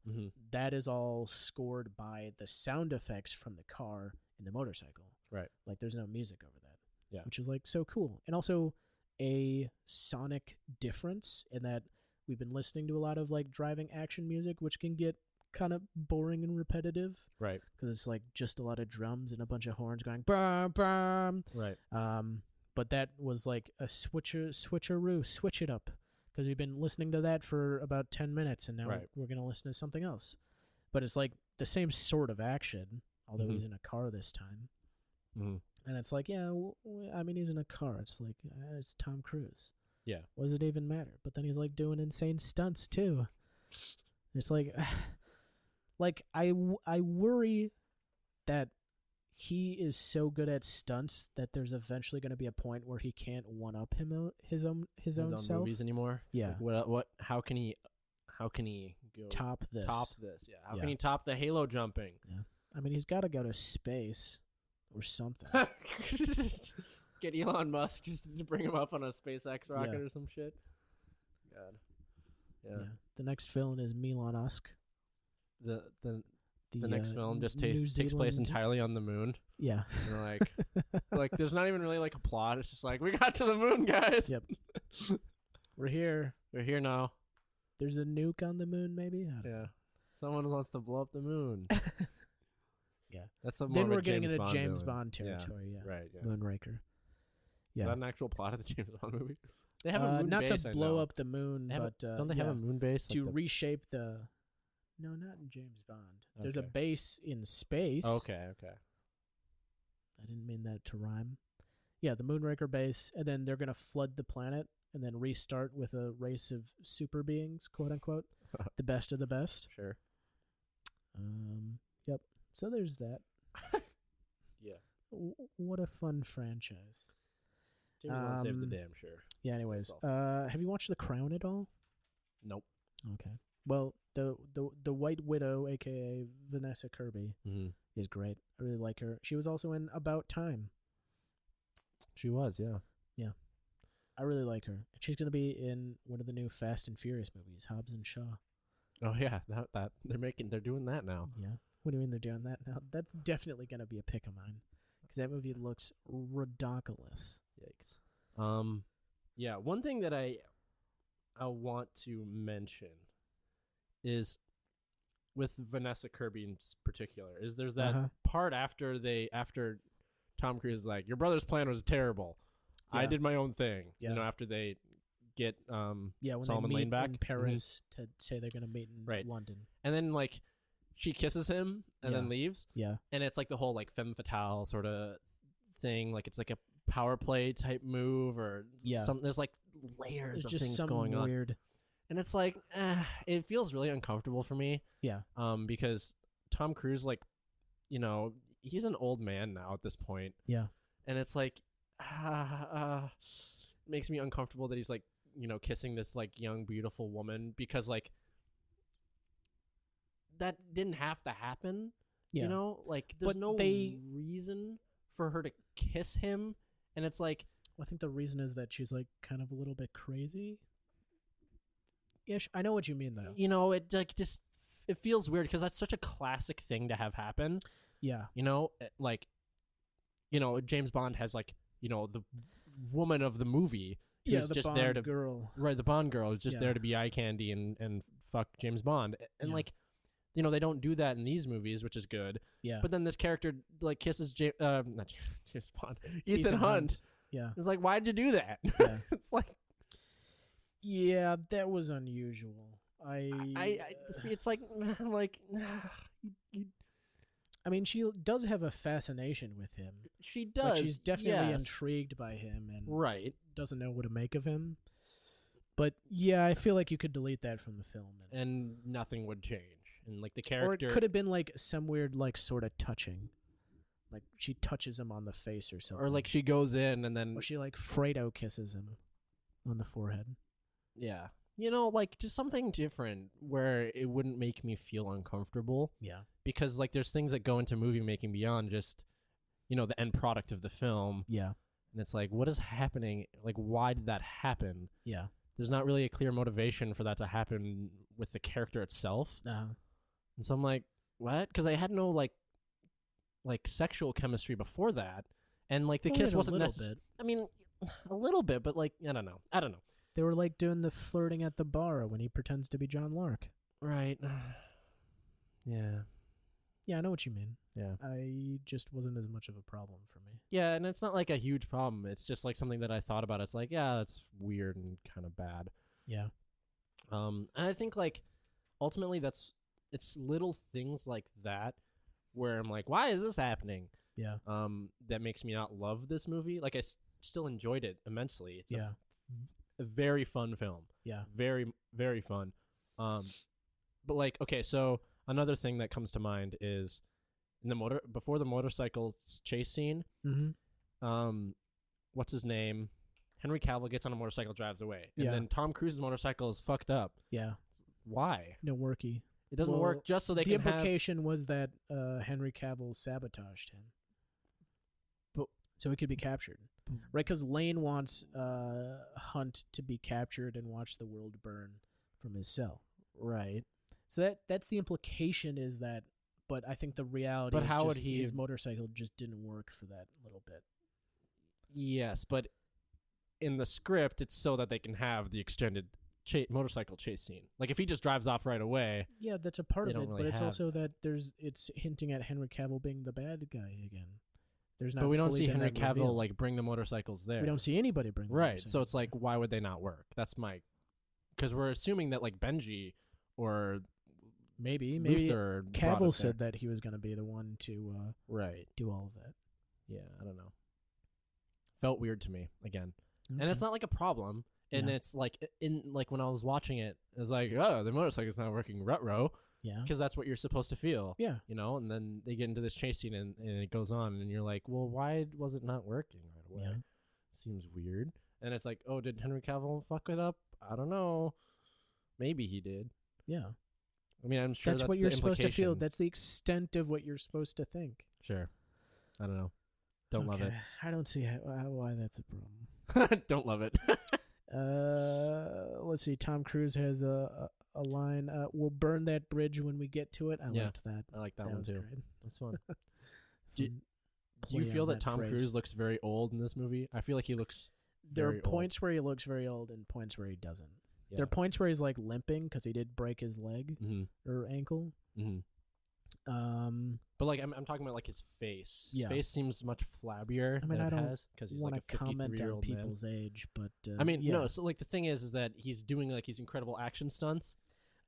that is all scored by the sound effects from the car and the motorcycle. Right. Like, there's no music over that. Yeah. Which is, like, so cool. And also a sonic difference in that we've been listening to a lot of, like, driving action music, which can get kind of boring and repetitive. Right. Because it's, like, just a lot of drums and a bunch of horns going bam, bam. Right. But that was like a switcheroo, switch it up. Because we've been listening to that for about 10 minutes, and now we're going to listen to something else. But it's like the same sort of action, although he's in a car this time. And it's like, I mean, he's in a car. It's like, it's Tom Cruise. Yeah. What does it even matter? But then he's, like, doing insane stunts, too. It's like, I worry that he is so good at stunts that there's eventually going to be a point where he can't one-up his own self movies anymore. Yeah. Like, what? How can he go top this? Yeah. How can he top the Halo jumping? Yeah. I mean, he's got to go to space or something. Get Elon Musk just to bring him up on a SpaceX rocket or some shit. God. Yeah. The next villain is Elon Musk. The next film just takes place entirely on the moon. Yeah. And like there's not even really like a plot. It's just like, we got to the moon, guys. Yep. We're here. We're here now. There's a nuke on the moon, maybe? Yeah. Someone wants to blow up the moon. Yeah. That's more then of we're getting into Bond James villain. Bond territory. Yeah. Right. Yeah. Moonraker. Yeah. Is that an actual plot of the James Bond movie? They have a moon not base, to blow up the moon, but don't they have a moon base to reshape the? No, not in James Bond. Okay. There's a base in space. Okay. I didn't mean that to rhyme. Yeah, the Moonraker base, and then they're gonna flood the planet and then restart with a race of super beings, quote unquote, the best of the best. Sure. Yep. So there's that. Yeah. What a fun franchise. Jimmy won't save the damn sure. Yeah. Anyways, have you watched The Crown at all? Nope. Okay. Well, the White Widow, aka Vanessa Kirby, is great. I really like her. She was also in About Time. She was, yeah. Yeah. I really like her. She's gonna be in one of the new Fast and Furious movies, Hobbs and Shaw. Oh yeah, that they're doing that now. Yeah. What do you mean they're doing that now? That's definitely gonna be a pick of mine, because that movie looks ridiculous. Yikes. Yeah. One thing that I want to mention is with Vanessa Kirby in particular is there's that part after Tom Cruise is like, your brother's plan was terrible. Yeah. I did my own thing. Yeah. You know, after they get when Solomon they meet Lane back in Paris to say they're gonna meet in London. And then like she kisses him and then leaves. Yeah. And it's like the whole like femme fatale sort of thing. Like it's like a power play type move or something. There's like layers of things going on. Weird. And it's like, it feels really uncomfortable for me. Yeah. Because Tom Cruise, like, you know, he's an old man now at this point. Yeah. And it's like, it makes me uncomfortable that he's like, you know, kissing this like young, beautiful woman because like that didn't have to happen. Yeah. You know, like there's no reason for her to kiss him. And it's like, I think the reason is that she's like kind of a little bit crazy. Ish. I know what you mean though. You know, it like just it feels weird because that's such a classic thing to have happen. Yeah. You know, like, you know, James Bond has like, you know, the woman of the movie who's the just Bond there to girl. Right, the Bond girl is just there to be eye candy and fuck James Bond. And like, you know, they don't do that in these movies, which is good. Yeah. But then this character like kisses not James Bond, Ethan Hunt. Yeah. It's like, why'd you do that? Yeah. It's like, yeah, that was unusual. I see. It's like, I mean, she does have a fascination with him. She does. Like she's definitely intrigued by him and doesn't know what to make of him. But yeah, I feel like you could delete that from the film, and nothing would change. And like the character, or it could have been like some weird, like sort of touching. Like she touches him on the face or something. Or like she goes in and then... Or she like Fredo kisses him on the forehead. Yeah. You know, like just something different where it wouldn't make me feel uncomfortable. Yeah. Because like there's things that go into movie making beyond just, you know, the end product of the film. Yeah. And it's like, what is happening? Like, why did that happen? Yeah. There's not really a clear motivation for that to happen with the character itself. And so I'm like, what? Because I had no like sexual chemistry before that, and like the kiss wasn't necessary. I mean, a little bit, but like I don't know. They were like doing the flirting at the bar when he pretends to be John Lark. Right. Yeah. Yeah, I know what you mean. Yeah. I just wasn't as much of a problem for me. Yeah, and it's not like a huge problem. It's just like something that I thought about. It's like, yeah, that's weird and kind of bad. Yeah. And I think like ultimately it's little things like that where I'm like, why is this happening? Yeah. That makes me not love this movie. Like I still enjoyed it immensely. It's a very fun film. Yeah. Very, very fun. But like, okay, so another thing that comes to mind is in before the motorcycle chase scene, what's his name? Henry Cavill gets on a motorcycle, drives away. And then Tom Cruise's motorcycle is fucked up. Yeah. Why? No worky. It doesn't work just so they can have... The implication was that Henry Cavill sabotaged him. But so he could be captured. Right, because Lane wants Hunt to be captured and watch the world burn from his cell. Right. So that's the implication is that, but I think the reality is just his motorcycle just didn't work for that little bit. Yes, but in the script, it's so that they can have the extended motorcycle chase scene. Like if he just drives off right away. Yeah, that's a part of it, but it's also that it's hinting at Henry Cavill being the bad guy again. But we don't see Henry Cavill like bring the motorcycles there. We don't see anybody bring the motorcycles. So it's like, why would they not work? That's because we're assuming that like Benji or maybe Luther Cavill said that he was going to be the one to do all of that. Yeah, I don't know. Felt weird to me again. Okay. And it's not like a problem. And Yeah. it's like when I was watching it, it was like, oh, the motorcycle's not working, ruh-roh. Yeah. Because that's what you're supposed to feel. Yeah. You know, and then they get into this chase scene and it goes on, and you're like, well, why was it not working right away? Yeah. Seems weird. And it's like, oh, did Henry Cavill fuck it up? I don't know. Maybe he did. Yeah. I mean, I'm sure that's what you're the supposed to feel. implication. That's the extent of what you're supposed to think. Sure. I don't know. Don't love it. I don't see why that's a problem. Don't love it. Let's see. Tom Cruise has a line. We'll burn that bridge when we get to it. I liked that. I like that That one was too. great. That's fun. Do Fun you play feel on that Tom phrase. Cruise looks very old in this movie? I feel like he looks There are very points where he looks very old and points where he doesn't. Yeah. There are points where he's like limping because he did break his leg Mm-hmm. or ankle. Mm-hmm. But like I'm talking about like his face. His Yeah. face seems much flabbier I mean, than I it don't has because he's want like to a comment 53-year-old on man. people's age, but I mean, yeah. no. So like the thing is that he's doing like these incredible action stunts,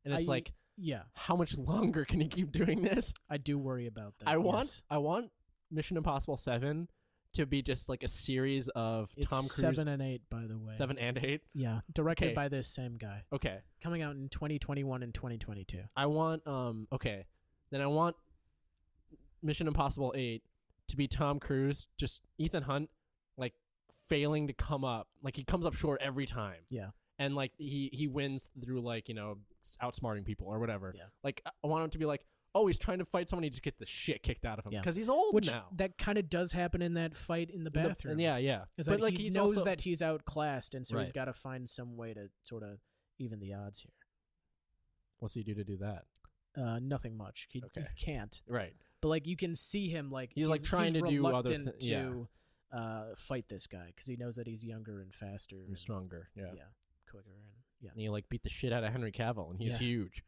and it's like, yeah, how much longer can he keep doing this? I do worry about that. I yes. want Mission Impossible 7 to be just like a series of It's Tom Cruise 7 and 8, by the way. 7 and 8. Yeah, directed Okay. by this same guy. Okay. Coming out in 2021 and 2022. I want okay. Then I want Mission Impossible 8 to be Tom Cruise, just Ethan Hunt like failing to come up. Like he comes up short every time. Yeah. And like he wins through like, you know, outsmarting people or whatever. Yeah. Like I want him to be like, oh, he's trying to fight someone, he just get the shit kicked out of him Yeah. because he's old Which now. that kind of does happen in that fight in the bathroom. Yeah. Is But that like he he's knows also, that he's outclassed, and so he's Right. got to find some way to sort of even the odds here. what's he do that? Nothing much. He Okay. can't. Right. But like you can see him like He's, like, trying to do other reluctant to fight this guy because he knows that he's younger and faster And stronger. Yeah. quicker and And he like beat the shit out of Henry Cavill, and he's Yeah. huge.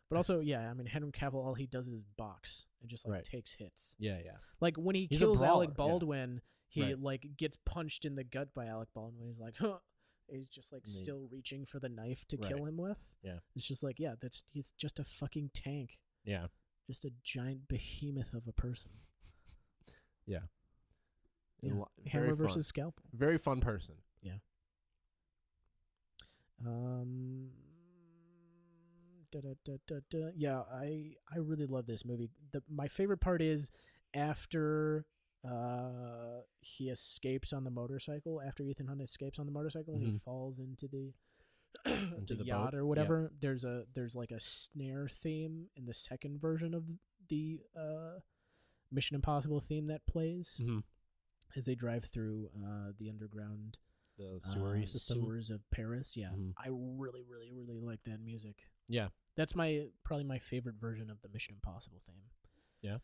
But also, I mean, Henry Cavill, all he does is box and just like Right. takes hits. Yeah. Like when he He's a kills brawler, Alec yeah. Baldwin, he Right. like gets punched in the gut by Alec Baldwin. He's like, huh. He's just like And he- still reaching for the knife to Right. kill him with. Yeah. It's just like, he's just a fucking tank. Yeah. Just a giant behemoth of a person. Yeah. Yeah. Very Hammer fun. versus scalpel. Very fun person. Yeah, I really love this movie. My favorite part is after he escapes on the motorcycle. After Ethan Hunt escapes on the motorcycle, when he Mhm. falls into the Into the yacht boat? or whatever. There's like a snare theme in the second version of the Mission Impossible theme that plays Mm-hmm. as they drive through the underground The sewer system. sewers of Paris. Yeah, Mhm. I really, really, really like that music. Yeah. That's probably my favorite version of the Mission Impossible theme. Yeah?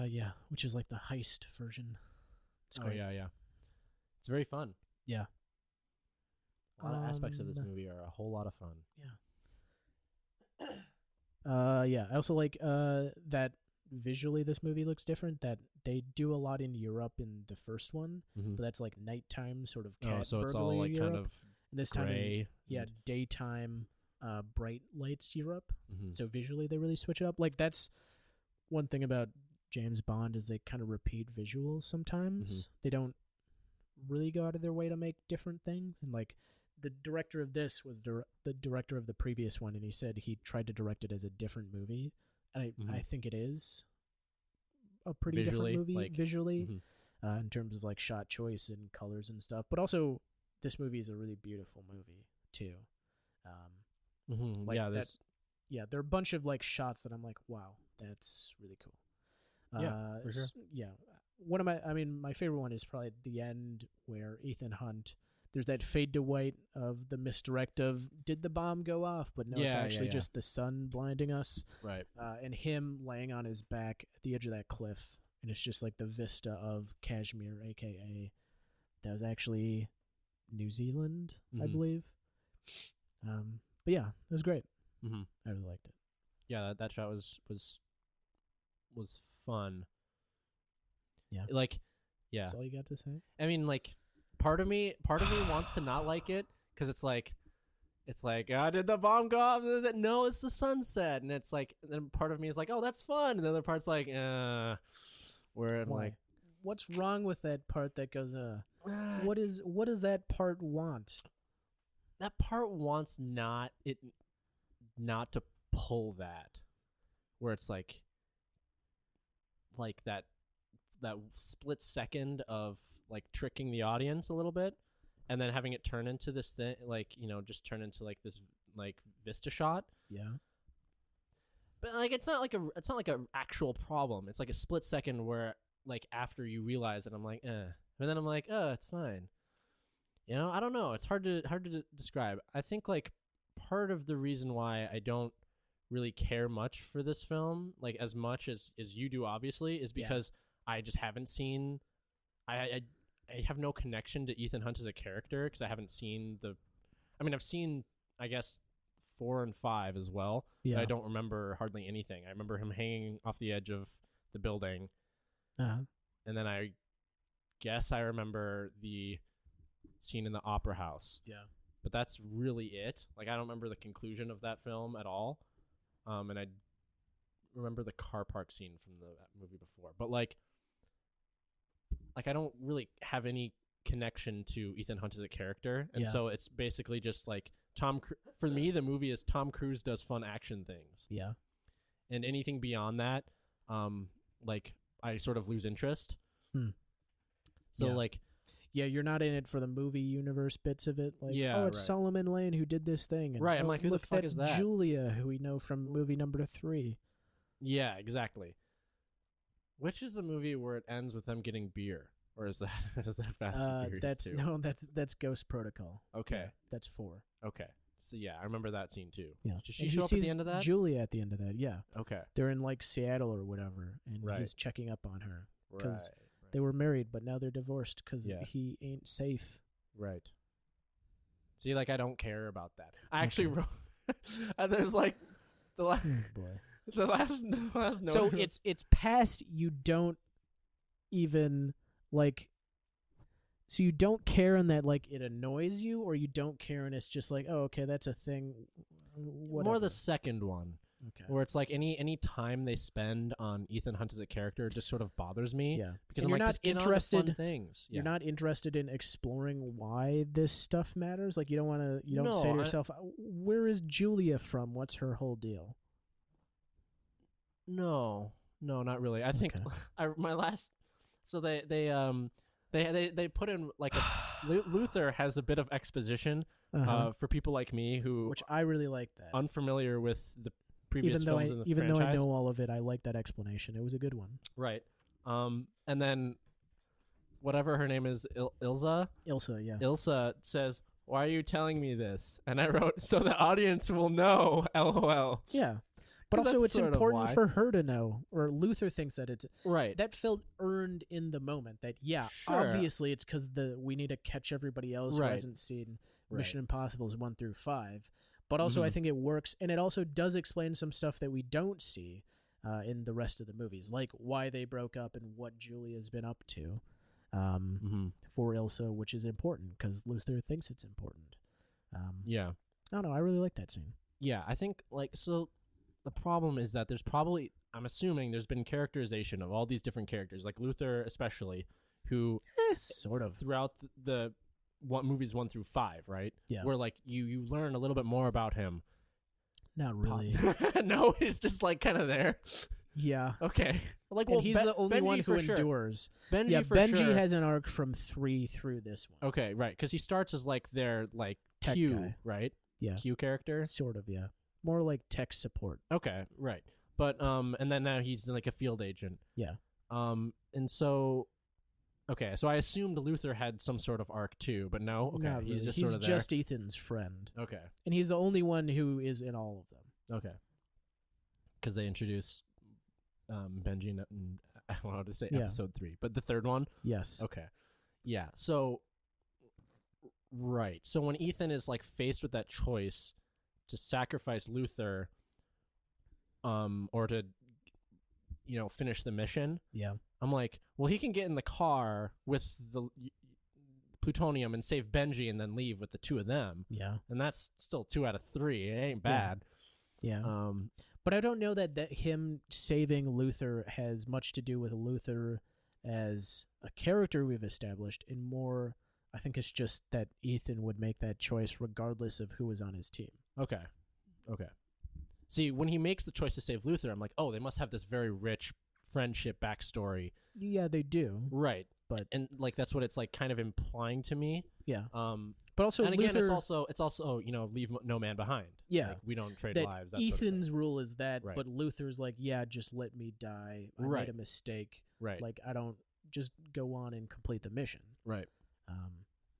Yeah, which is like the heist version. It's Oh great. yeah. It's very fun. Yeah. A lot of aspects of this Um, movie are a whole lot of fun. Yeah. I also like that visually this movie looks different. That they do a lot in Europe in the first one, Mm-hmm. but that's like nighttime sort of Oh, cat so it's all burglary like Europe. kind of And this time is, gray. daytime bright lights Europe. Mm-hmm. So visually they really switch it up. Like that's one thing about James Bond is they kind of repeat visuals sometimes. Mhm. They don't really go out of their way to make different things. And like the director of this was the director of the previous one, and he said he tried to direct it as a different movie. And I Mhm. think it is a pretty Visually, different movie like- visually Mhm. in terms of like shot choice and colors and stuff. But also this movie is a really beautiful movie too. Mm-hmm. Like Yeah, that- this. Yeah, there are a bunch of like shots that I'm like, wow, that's really cool. Yeah, for sure. Yeah, my favorite one is probably the end where Ethan Hunt. There's that fade to white of the misdirect of did the bomb go off, but no, it's Yeah, actually yeah. just the sun blinding us, Right. and him laying on his back at the edge of that cliff, and it's just like the vista of Kashmir, aka that was actually New Zealand, I Mhm. believe. But yeah, it was great. Mm-hmm. I really liked it. Yeah, that shot was fun. Yeah. Like, yeah. That's all you got to say? I mean, like, part of me wants to not like it because it's like, did the bomb go off? No, it's the sunset, and it's like, and then part of me is like, oh, that's fun, and the other part's like, where I'm Why? like, what's wrong with that part that goes, what does that part want? That part wants not to pull that, where it's like that split second of like tricking the audience a little bit, and then having it turn into this thing, like, just turn into like this like vista shot. Yeah. But like it's not like a actual problem. It's like a split second where like after you realize it, I'm like, and then I'm like, it's fine. I don't know. It's hard to describe. I think like part of the reason why I don't really care much for this film, like as much as you do, obviously, is because I just haven't seen. I have no connection to Ethan Hunt as a character because I haven't seen I've seen, I guess, 4 and 5 as well. Yeah. But I don't remember hardly anything. I remember him hanging off the edge of the building. Uh-huh. And then I guess I remember the scene in the opera house. Yeah. But that's really it. Like, I don't remember the conclusion of that film at all. And I remember the car park scene from the movie before. But like I don't really have any connection to Ethan Hunt as a character. And so it's basically just like for me, the movie is Tom Cruise does fun action things. Yeah. And anything beyond that, like I sort of lose interest. So like, yeah, you're not in it for the movie universe bits of it. Like, yeah, it's Solomon Lane who did this thing. And, right. I'm like, who the fuck that's is that? Julia, who we know from movie number 3. Yeah, exactly. Which is the movie where it ends with them getting beer? Or is that Fast and Furious 2? That's Ghost Protocol. Okay. Yeah, that's 4. Okay. So yeah, I remember that scene too. Yeah. Does she show up at the end of that? Julia at the end of that, yeah. Okay. They're in like Seattle or whatever, and he's checking up on her. Because they were married, but now they're divorced because he ain't safe. Right. See, like, I don't care about that. I actually wrote... there's like... The last... boy. The last note. So it's past you don't even... like, so you don't care in that like it annoys you, or you don't care and it's just like, oh, okay, that's a thing. Whatever. More the second one. Okay. Where it's like any time they spend on Ethan Hunt as a character just sort of bothers me. Yeah. Because and I'm you're like, not interested fun things. Yeah. You're not interested in exploring why this stuff matters. Like you don't say to yourself, where is Julia from? What's her whole deal? No, not really. I think so they put in like Luther has a bit of exposition for people like me which I really like that. Unfamiliar with the previous films in the even franchise. Though I know all of it, I like that explanation. It was a good one. Right. And then whatever her name is, Ilsa, yeah. Ilsa says, "Why are you telling me this?" And I wrote, "So the audience will know." LOL. Yeah. But also, it's important for her to know, or Luther thinks that it's right. That felt earned in the moment. That obviously it's because we need to catch everybody else who hasn't seen Mission Impossibles 1 through 5. But also, I think it works, and it also does explain some stuff that we don't see in the rest of the movies, like why they broke up and what Julia's been up to for Ilsa, which is important because Luther thinks it's important. I don't know. I really like that scene. Yeah, I think so. The problem is that I'm assuming there's been characterization of all these different characters, like Luther especially, who sort of throughout the movies 1 through 5, right? Yeah. Where like you learn a little bit more about him. Not really. No, he's just like kind of there. Yeah. Okay. Like, and he's the only one who endures. Benji has an arc from 3 through this one. Okay, right, because he starts as like their like tech Q guy. Right? Yeah. Q character. Sort of, yeah. More like tech support. Okay, right. But and then now he's like a field agent. Yeah. And so so I assumed Luther had some sort of arc too, but no. Okay, not really. He's just sort of there. Just Ethan's friend. Okay. And he's the only one who is in all of them. Okay. Because they introduced Benji in I wanted to say episode 3, but the third one? Yes. Okay. Yeah. So right. So when Ethan is like faced with that choice to sacrifice Luther or to finish the mission, I'm like, well, he can get in the car with the plutonium and save Benji and then leave with the 2 of them, and that's still 2 out of 3. It ain't bad. But I don't know that him saving Luther has much to do with Luther as a character we've established, and more, I think it's just that Ethan would make that choice regardless of who was on his team. Okay. See, when he makes the choice to save Luther, I'm like, oh, they must have this very rich friendship backstory. Yeah, they do. Right. But and like that's what it's like kind of implying to me. Yeah. But also, and again, Luther, it's also leave no man behind. Yeah. Like, we don't trade that lives. That Ethan's sort of rule is that, Right. but Luther's like, yeah, just let me die. I Right. made a mistake. Right. Like, I don't just go on and complete the mission. Right.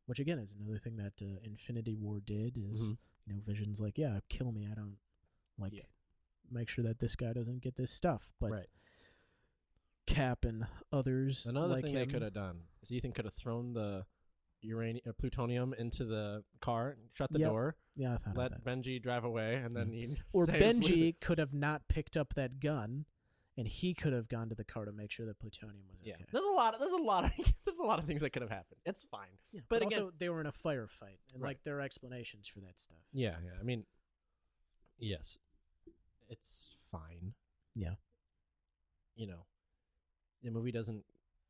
Which again is another thing that Infinity War did is Vision's like, yeah, kill me. I don't make sure that this guy doesn't get this stuff. But right. Cap and others. Another like thing him, they could have done is Ethan could have thrown the plutonium into the car, shut the door, Yeah, I thought let of that. Benji drive away, and then he Or saves Benji Luther. could have not picked up that gun, and he could have gone to the car to make sure that plutonium was okay. Yeah, there's a lot of things that could have happened. It's fine. Yeah, but but again, also they were in a firefight, and Right. like there are explanations for that stuff. yeah. I mean, yes, it's fine. Yeah. The movie doesn't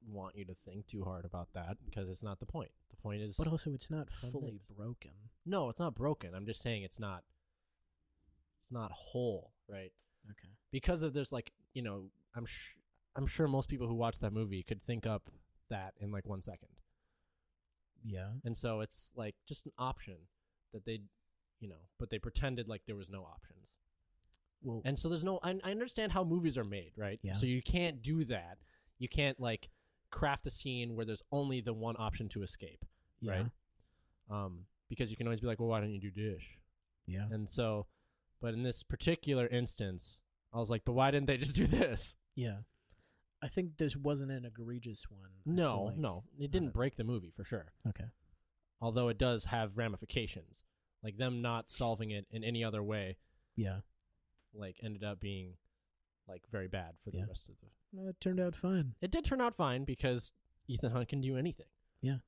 want you to think too hard about that because it's not the point. The point is, But also, it's not fully things. broken. No, it's not broken. I'm just saying it's not whole, right? Okay. Because of there's like I'm sure most people who watch that movie could think up that in like 1 second. Yeah. And so it's like just an option that they, but they pretended like there was no options. Well, And so there's no, I understand how movies are made, right? Yeah. So you can't do that. You can't like craft a scene where there's only the one option to escape, yeah. right? Because you can always be like, well, why don't you do dish? Yeah. And so, but in this particular instance, I was like, but why didn't they just do this? Yeah. I think this wasn't an egregious one. I feel No, like. no. It didn't break the movie for sure. Okay. Although it does have ramifications. Like them not solving it in any other way, Yeah. like ended up being like very bad for the Yeah. rest of the. No, it turned out fine. It did turn out fine because Ethan Hunt can do anything. Yeah.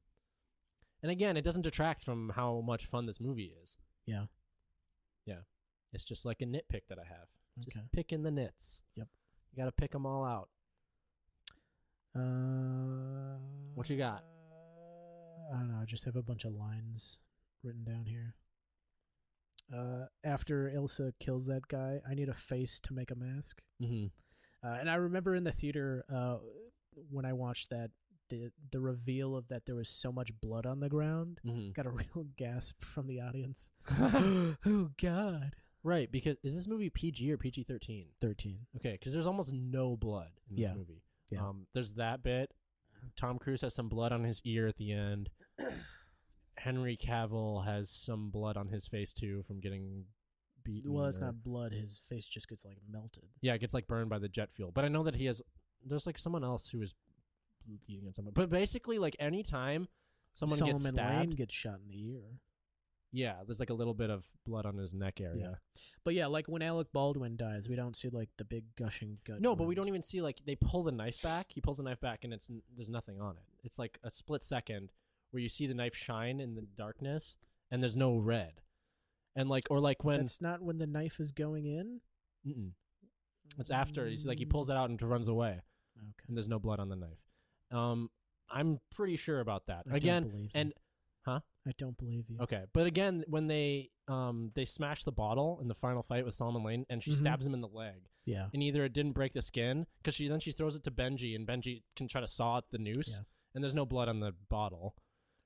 And again, it doesn't detract from how much fun this movie is. Yeah. Yeah. It's just like a nitpick that I have. Just Okay. picking the nits. Yep. You got to pick them all out. What you got? I don't know. I just have a bunch of lines written down here. After Ilsa kills that guy, I need a face to make a mask. Mm-hmm. And I remember in the theater when I watched that, the reveal of that there was so much blood on the ground. Mm-hmm. Got a real gasp from the audience. Oh, God. Right, because is this movie PG or PG-13? 13. Okay, because there's almost no blood in this movie. Yeah. There's that bit. Tom Cruise has some blood on his ear at the end. Henry Cavill has some blood on his face too from getting beaten. Well, it's not blood. His face just gets like melted. Yeah, it gets like burned by the jet fuel. But I know that he has. There's like someone else who is bleeding on someone. But basically, like any time someone gets Solomon stabbed, Lane gets shot in the ear. yeah, there's like a little bit of blood on his neck area. Yeah. But yeah, like when Alec Baldwin dies, we don't see like the big gushing gut. No, but we wound. don't even see like they pull the knife back. He pulls the knife back, and there's nothing on it. It's like a split second where you see the knife shine in the darkness, and there's no red. And like, or like when That's not when the knife is going in. mm-mm. It's after. He's like he pulls it out and runs away, Okay. and there's no blood on the knife. I'm pretty sure about that. I Again, don't believe and you. I don't believe you. okay, but again, when they smash the bottle in the final fight with Solomon Lane, and she stabs him in the leg, Yeah. and either it didn't break the skin because she throws it to Benji, and Benji can try to saw at the noose, Yeah. and there's no blood on the bottle.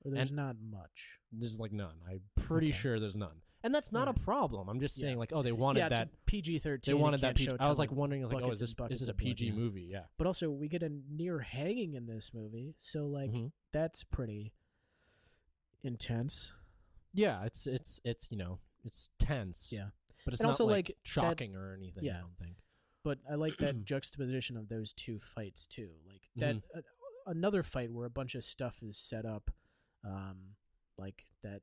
Or there's not much. There's like none. I'm pretty Okay. sure there's none, and that's not a Right. problem. I'm just saying Yeah. like, oh, they wanted Yeah, it's that. PG-13. They wanted that can't PG. show I was till, like wondering, like, oh, buckets is and buckets this a of blood, PG yeah. movie? Yeah. But also, we get a near hanging in this movie, so like Mhm. that's pretty intense. Yeah, it's it's tense. Yeah. But it's And not also, like like, shocking or anything. yeah. I don't think. But I like that juxtaposition of those two fights too. Like that another fight where a bunch of stuff is set up, like that.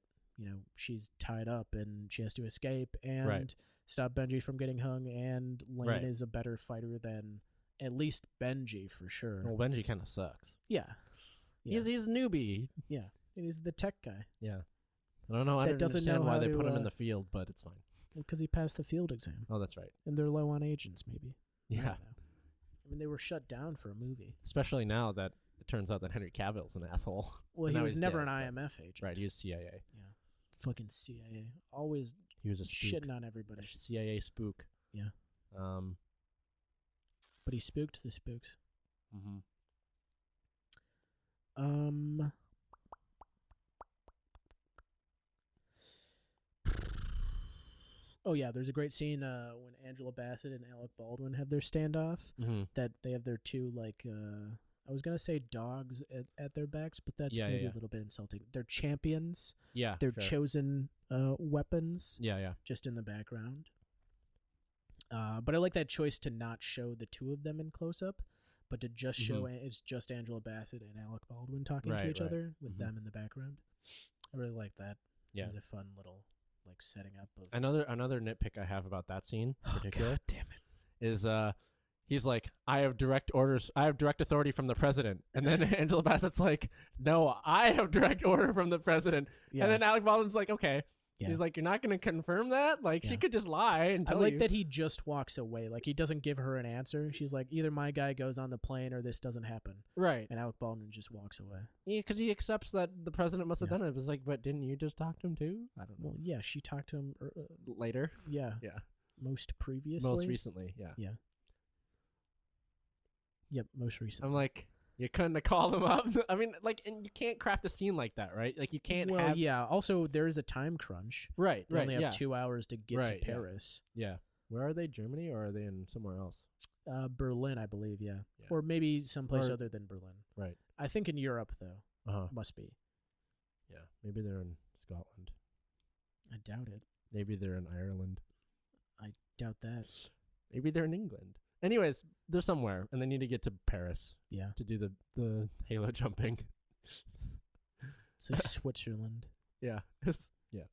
She's tied up and she has to escape and Right. stop Benji from getting hung. And Lane Right. is a better fighter than at least Benji for sure. Well, Benji kind of sucks. Yeah. Yeah. He's a newbie. Yeah. And he's the tech guy. Yeah. I don't know. I That don't doesn't understand know why how they put to, him in the field, but it's fine. Because he passed the field exam. Oh, that's right. And they're low on agents, maybe. I Yeah. don't know. I mean, they were shut down for a movie. Especially now that turns out that Henry Cavill's an asshole. Well, he was never an IMF agent. Right, he was CIA. Yeah. Fucking CIA. Always he was a spook. shitting on everybody. A CIA spook. Yeah. But he spooked the spooks. Mm-hmm. Oh yeah, there's a great scene when Angela Bassett and Alec Baldwin have their standoff. Mm-hmm. That they have their two I was gonna say dogs at their backs, but that's maybe a little bit insulting. They're champions. Yeah, they're chosen weapons. Yeah. Just in the background. But I like that choice to not show the two of them in close up, but to just show it's just Angela Bassett and Alec Baldwin talking to each other with them in the background. I really like that. Yeah, it was a fun little setting up of another nitpick I have about that scene in particular. God damn it. Is he's like, I have direct orders, I have direct authority from the president, and then Angela Bassett's like, no, I have direct order from the president, and then Alec Baldwin's like, okay. Yeah. He's like, you're not going to confirm that? Like, she could just lie and tell you. I like that he just walks away. Like, he doesn't give her an answer. She's like, either my guy goes on the plane or this doesn't happen. Right. And Alec Baldwin just walks away. Yeah, because he accepts that the president must have done it. It's like, but didn't you just talk to him too? I don't know. Well, yeah, she talked to him later. Yeah. Yeah. Most previously. Most recently, yeah. Yeah. Yep, most recently. I'm like, you couldn't have called him up. I mean, like, and you can't craft a scene like that, right? Like, you can't have... yeah. Also, there is a time crunch. Right, they only have 2 hours to get to Paris. Yeah. Where are they? Germany, or are they in somewhere else? Berlin, I believe, yeah. Or maybe someplace other than Berlin. Right. I think in Europe, though. Must be. Yeah. Maybe they're in Scotland. I doubt it. Maybe they're in Ireland. I doubt that. Maybe they're in England. Anyways, they're somewhere, and they need to get to Paris. Yeah. To do the halo jumping. So Switzerland. Yeah. Yeah.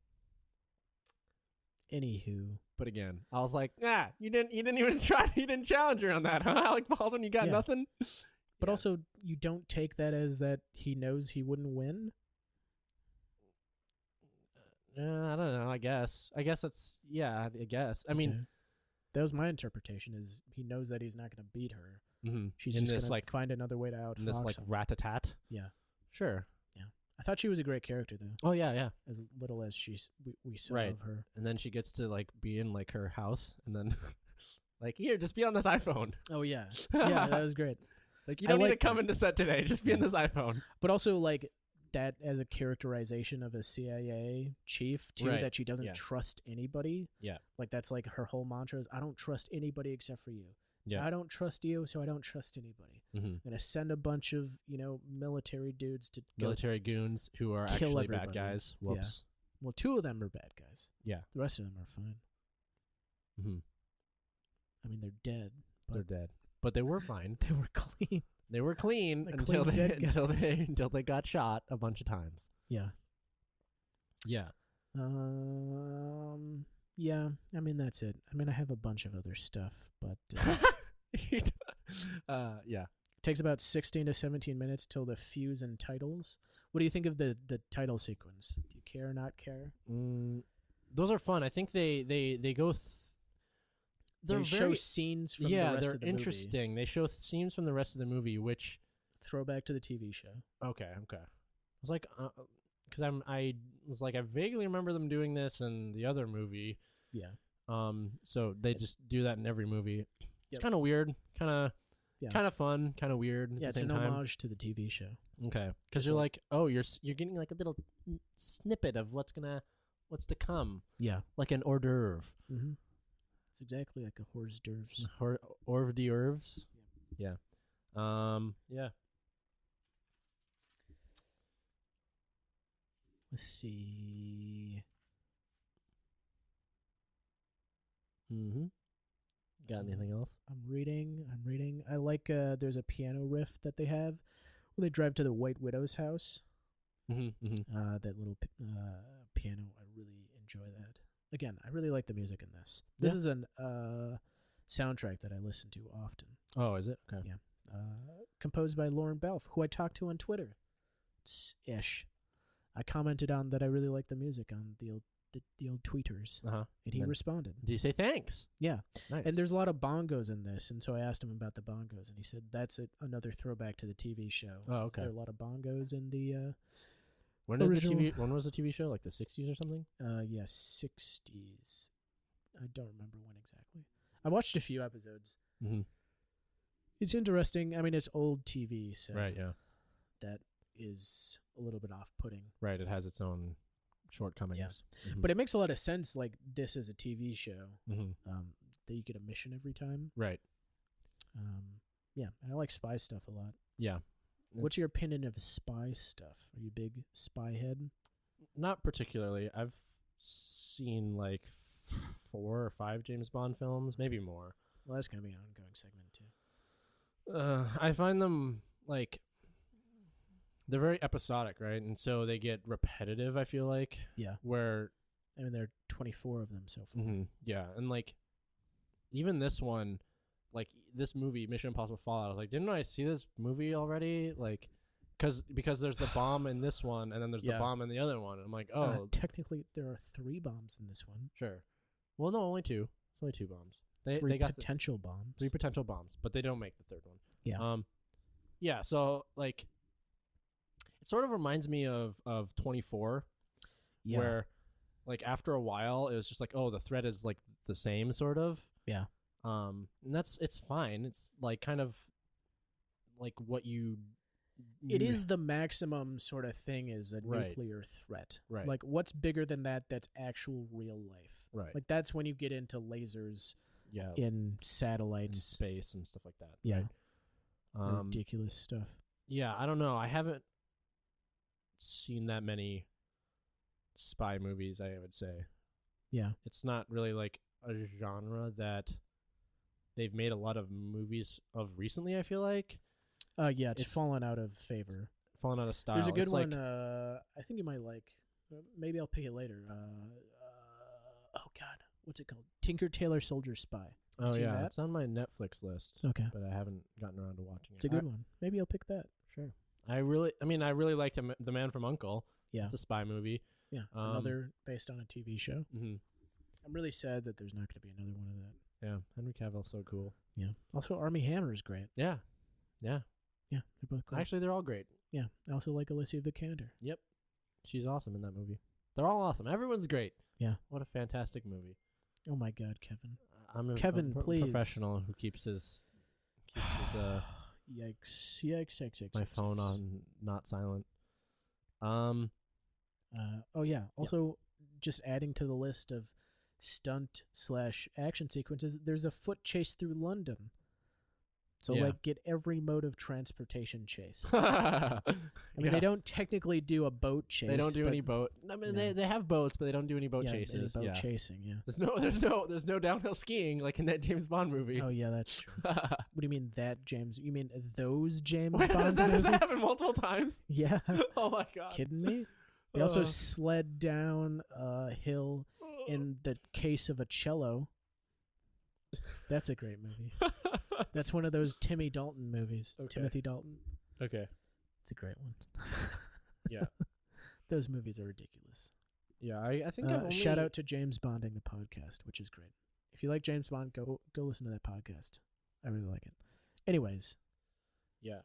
Anywho. But again, I was like, you didn't even try. You didn't challenge her on that, huh? Alec Baldwin, you got nothing. But also, you don't take that as that he knows he wouldn't win. I don't know. I guess that's I guess. I mean. That was my interpretation. Is he knows that he's not going to beat her. Mm-hmm. She's just going to find another way to outfox him. This rat-a-tat. Yeah, sure. Yeah, I thought she was a great character though. Oh yeah. As little as we saw of her, and then she gets to like be in like her house, and then like here, just be on this iPhone. Oh yeah, yeah, that was great. Like you don't need to come into set today. Just be on this iPhone. But also like that as a characterization of a CIA chief too, that she doesn't trust anybody. Yeah. Like that's like her whole mantra is I don't trust anybody except for you. Yeah. I don't trust you, so I don't trust anybody. Mm-hmm. I'm gonna send a bunch of, military dudes to military goons who are actually bad guys. Whoops. Yeah. Well, 2 of them are bad guys. Yeah. The rest of them are fine. Mm-hmm. I mean, they're dead. They're dead. But they were fine. They were clean. They were clean until they got shot a bunch of times. Yeah. Yeah. Yeah. I mean, that's it. I mean, I have a bunch of other stuff, but yeah. It takes about 16 to 17 minutes till the fuse and titles. What do you think of the title sequence? Do you care or not care? Those are fun. I think they go. They show scenes from the rest of the movie. They're interesting. They show scenes from the rest of the movie, which throwback to the TV show. Okay. I was like, because I was like, I vaguely remember them doing this in the other movie. Yeah. So they just do that in every movie. It's kind of weird, kind of fun, kind of weird. Yeah, at the it's same an time. homage to the TV show. Okay, because you're like, oh, you're getting like a little snippet of what's to come. Yeah, like an hors d'oeuvre. Mm-hmm. It's exactly like a hors d'oeuvres. Hors d'oeuvres. Yeah. Yeah. Let's see. Mm-hmm. Got anything else? I'm reading. I like there's a piano riff that they have when they drive to the White Widow's house. Mm-hmm. That little piano. I really enjoy that. Again, I really like the music in this. This is an soundtrack that I listen to often. Oh, is it? Okay. Yeah. Composed by Lauren Belf, who I talked to on Twitter. Ish. I commented on that I really like the music on the the old tweeters, and he responded. Did he say thanks? Yeah, nice. And there's a lot of bongos in this, and so I asked him about the bongos, and he said that's another throwback to the TV show. Oh, okay. There are a lot of bongos in the when was the TV show? Like the 60s or something? Yeah, 60s. I don't remember when exactly. I watched a few episodes. Mm-hmm. It's interesting. I mean, it's old TV, so right, yeah, that is a little bit off-putting. Right, it has its own shortcomings. Yeah. But it makes a lot of sense. Like this is a TV show that you get a mission every time. Right. Yeah, and I like spy stuff a lot. Yeah. What's your opinion of spy stuff? Are you a big spy head? Not particularly. I've seen like 4 or 5 James Bond films, maybe more. Well, that's going to be an ongoing segment too. I find them like they're very episodic, right? And so they get repetitive, I feel like. Yeah. Where I mean there are 24 of them so far. Yeah, and like even this one, like this movie Mission Impossible Fallout, I was like, didn't I see this movie already? Like because there's the bomb in this one and then there's the bomb in the other one. I'm like, oh, technically there are 3 bombs in this one. Sure. Well, no, only 2. It's only 2 bombs. They got potential bombs. 3 potential bombs, but they don't make the 3rd one. Yeah. Yeah, so like it sort of reminds me of 24 where like after a while it was just like, oh, the threat is like the same sort of. Yeah. And it's fine. It's like kind of like what you it is the maximum sort of thing is a nuclear threat. Right. Like what's bigger than that that's actual real life. Right. Like that's when you get into lasers in in satellites, space and stuff like that. Yeah. Right? Ridiculous stuff. Yeah, I don't know. I haven't seen that many spy movies, I would say. Yeah. It's not really like a genre that they've made a lot of movies of recently, I feel like. Yeah, it's fallen out of favor. Fallen out of style. There's a good one I think you might like. Maybe I'll pick it later. Oh god, what's it called? Tinker Tailor Soldier Spy. Oh yeah, that? it's on my Netflix list. Okay. But I haven't gotten around to watching it. It's a good one. Maybe I'll pick that. Sure. I really liked The Man from U.N.C.L.E. Yeah. It's a spy movie. Yeah. Another based on a TV show. Mm-hmm. I'm really sad that there's not going to be another one of that. Yeah. Henry Cavill's so cool. Yeah. Also, Armie Hammer is great. Yeah. Yeah. Yeah. They're both great. Actually, they're all great. Yeah. I also like Alicia Vikander. Yep. She's awesome in that movie. They're all awesome. Everyone's great. Yeah. What a fantastic movie. Oh my God, Kevin. I'm a please. Professional who keeps his Yikes. My phone on not silent. Oh yeah. Also, just adding to the list of stunt/action sequences, there's a foot chase through London. So like get every mode of transportation chase. I mean they don't technically do a boat chase. They don't do any boat. I mean they have boats, but they don't do any boat chases. Any boat chasing, yeah. There's no downhill skiing like in that James Bond movie. Oh yeah, that's true. What do you mean that James? You mean those James Bond movies? Does that happen multiple times? Yeah. Oh my God. Kidding me? They also sled down a hill in the case of a cello. That's a great movie. That's one of those Timmy Dalton movies. Okay. Timothy Dalton. Okay. It's a great one. Yeah. Those movies are ridiculous. Yeah, I think shout out to James Bonding the podcast, which is great. If you like James Bond, go listen to that podcast. I really like it. Anyways. Yeah.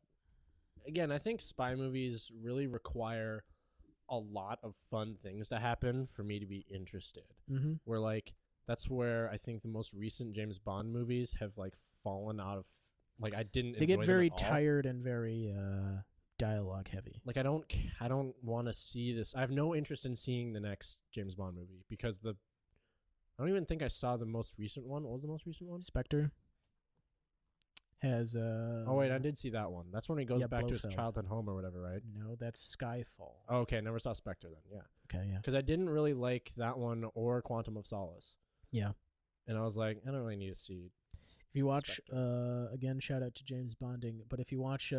Again, I think spy movies really require a lot of fun things to happen for me to be interested. Mm-hmm. Where like that's where I think the most recent James Bond movies have like fallen out of like I didn't. They get very tired and very dialogue heavy. Like I don't want to see this. I have no interest in seeing the next James Bond movie because I don't even think I saw the most recent one. What was the most recent one? Spectre has oh wait, I did see that one. That's when he goes back Blofeld. to his childhood home or whatever, right? No, that's Skyfall. Oh, okay, never saw Spectre then. Yeah. Okay, yeah. Because I didn't really like that one or Quantum of Solace. Yeah. And I was like, I don't really need to see. If you watch, again, shout out to James Bonding, but if you watch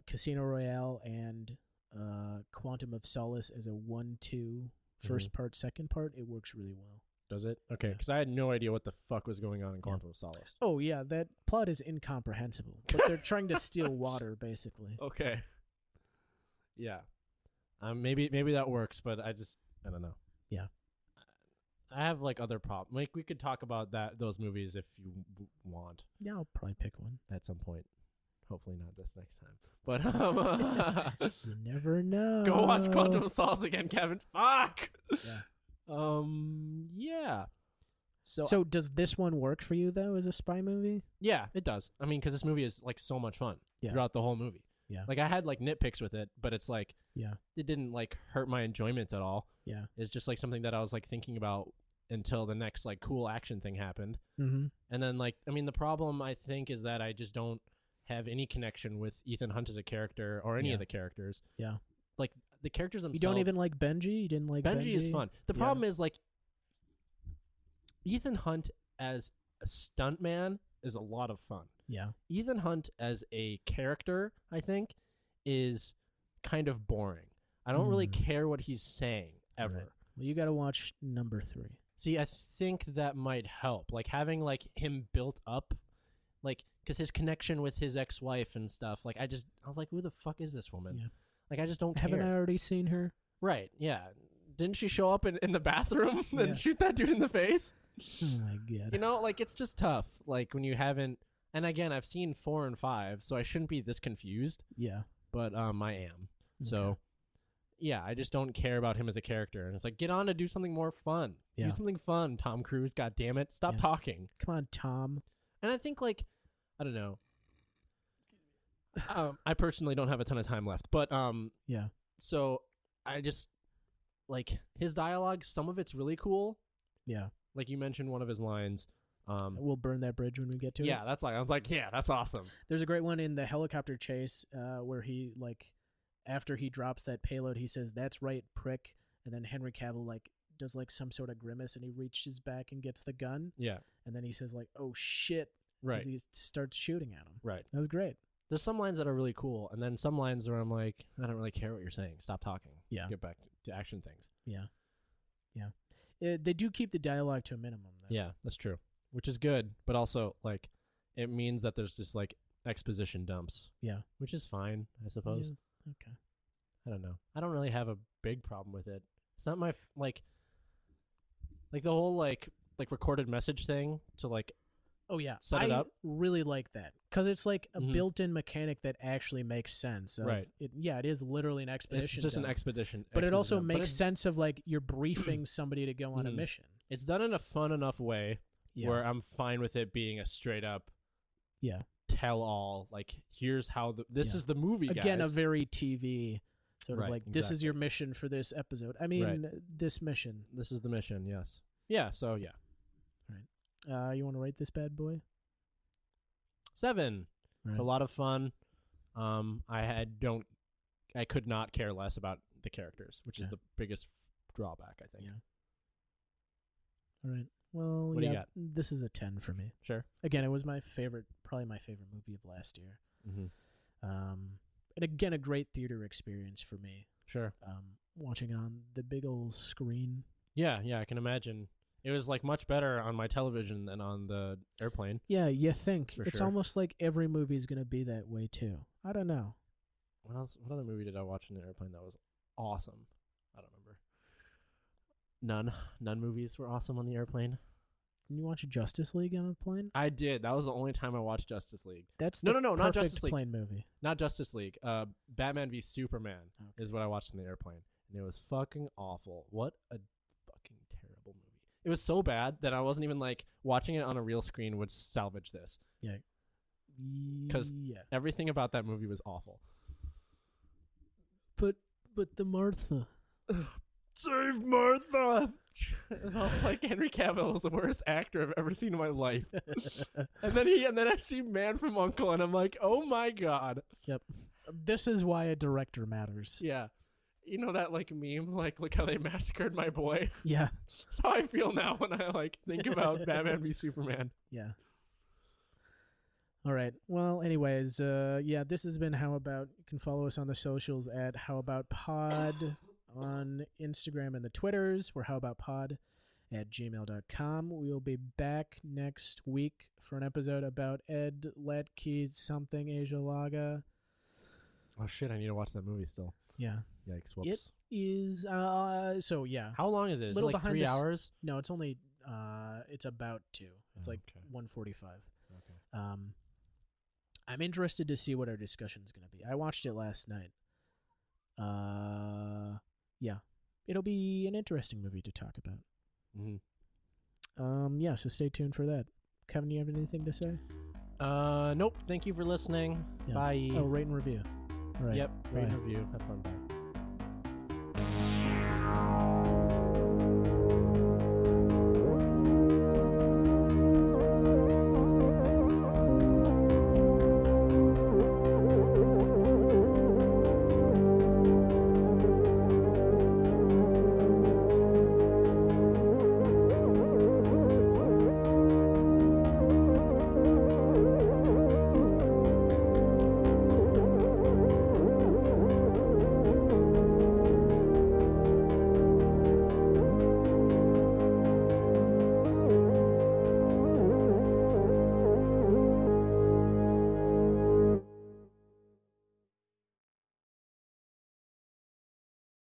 Casino Royale and Quantum of Solace as a 1-2 first part, second part, it works really well. Does it? Okay, because I had no idea what the fuck was going on in Quantum of Solace. Oh, yeah, that plot is incomprehensible, but they're trying to steal water, basically. Okay. Yeah. Maybe that works, but I just I don't know. Yeah. I have like other problems. Like we could talk about those movies if you want. Yeah, I'll probably pick one at some point. Hopefully not this next time. But you never know. Go watch Quantum of Solace again, Kevin. Fuck. Yeah. Yeah. So does this one work for you though as a spy movie? Yeah, it does. I mean, because this movie is like so much fun throughout the whole movie. Yeah. Like I had like nitpicks with it, but it's like it didn't like hurt my enjoyment at all. Yeah. It's just like something that I was like thinking about until the next like cool action thing happened. Mm-hmm. And then like I mean the problem I think is that I just don't have any connection with Ethan Hunt as a character or any of the characters. Yeah. Like the characters themselves. You don't even like Benji? You didn't like Benji? Benji is fun. The problem is like Ethan Hunt as a stuntman is a lot of fun. Yeah. Ethan Hunt as a character, I think, is kind of boring. I don't really care what he's saying ever. Right. Well, you got to watch number 3. See, I think that might help. Like having like him built up, like because his connection with his ex-wife and stuff. Like I was like, who the fuck is this woman? Yeah. Like I just don't care. Haven't I already seen her? Right. Yeah. Didn't she show up in the bathroom and shoot that dude in the face? Oh my god. You know, like it's just tough. Like when you haven't. And again, I've seen 4 and 5, so I shouldn't be this confused. Yeah. But I am. Okay. So, yeah, I just don't care about him as a character. And it's like, get on to do something more fun. Yeah. Do something fun, Tom Cruise. God damn it. Stop talking. Come on, Tom. And I think, like, I don't know. I personally don't have a ton of time left. But, yeah. So, I just, like, his dialogue, some of it's really cool. Yeah. Like you mentioned one of his lines. We'll burn that bridge when we get to it. Yeah, that's like I was like, yeah, that's awesome. There's a great one in the helicopter chase where he like after he drops that payload, he says, "That's right, prick," and then Henry Cavill like does like some sort of grimace and he reaches back and gets the gun. Yeah, and then he says like, "Oh shit!" Right. As he starts shooting at him. Right. That was great. There's some lines that are really cool, and then some lines where I'm like, I don't really care what you're saying. Stop talking. Yeah. Get back to action things. Yeah. Yeah. They do keep the dialogue to a minimum, though. Yeah, that's true. Which is good, but also, like, it means that there's just, like, exposition dumps. Yeah. Which is fine, I suppose. Yeah. Okay. I don't know. I don't really have a big problem with it. It's not my, like the whole, like recorded message thing to, like, oh, yeah. set it up. I really like that. Because it's, like, a built-in mechanic that actually makes sense. Right. It is literally an expedition It's just dump. an expedition. But it also makes sense of, like, you're briefing somebody to go on a mission. It's done in a fun enough way where I'm fine with it being a straight up tell all. Like, here's how this is the movie, Again, guys. a very TV sort of like, this is your mission for this episode. I mean, this mission. This is the mission, yes. Yeah, so yeah. All right. You want to rate this bad boy? 7. Right. It's a lot of fun. I could not care less about the characters, which is the biggest drawback, I think. Yeah. All right. Well, what do you got? This is a 10 for me. Sure. Again, it was probably my favorite movie of last year. Mm-hmm. And again, a great theater experience for me. Sure. Watching it on the big old screen. Yeah, I can imagine. It was like much better on my television than on the airplane. Yeah, you think. For it's sure. almost like every movie is going to be that way too. I don't know. What other movie did I watch in the airplane that was awesome? I don't remember. None movies were awesome on the airplane. Didn't you watch Justice League on a plane? I did. That was the only time I watched Justice League. That's no, not Justice League. Plane movie. Not Justice League. Batman v Superman is what I watched in the airplane, and it was fucking awful. What a fucking terrible movie. It was so bad that I wasn't even like watching it on a real screen would salvage this. Yeah. Because everything about that movie was awful. But the Martha. Save Martha! I was like, Henry Cavill is the worst actor I've ever seen in my life. and then I see Man from U.N.C.L.E. and I'm like, oh my god. Yep. This is why a director matters. Yeah. You know that like meme, like look how they massacred my boy? Yeah. That's how I feel now when I like think about Batman v Superman. Yeah. All right. Well, anyways, this has been How About. You can follow us on the socials at How About Pod on Instagram and the Twitters. We're howaboutpod@gmail.com. We'll be back next week for an episode about Ed Latke's something Asia Laga. Oh shit, I need to watch that movie still. Yeah. Yikes! Whoops. It is. So yeah. How long is it? Is it like 3 hours? No, it's only. It's about 2. It's like 1:45. Okay. I'm interested to see what our discussion is going to be. I watched it last night. Yeah, it'll be an interesting movie to talk about. Mm-hmm. Yeah, so stay tuned for that. Kevin, you have anything to say? Nope. Thank you for listening. Yeah. Bye. Oh, rate and review. Right. Yep. Rate and review. Have fun. Bye.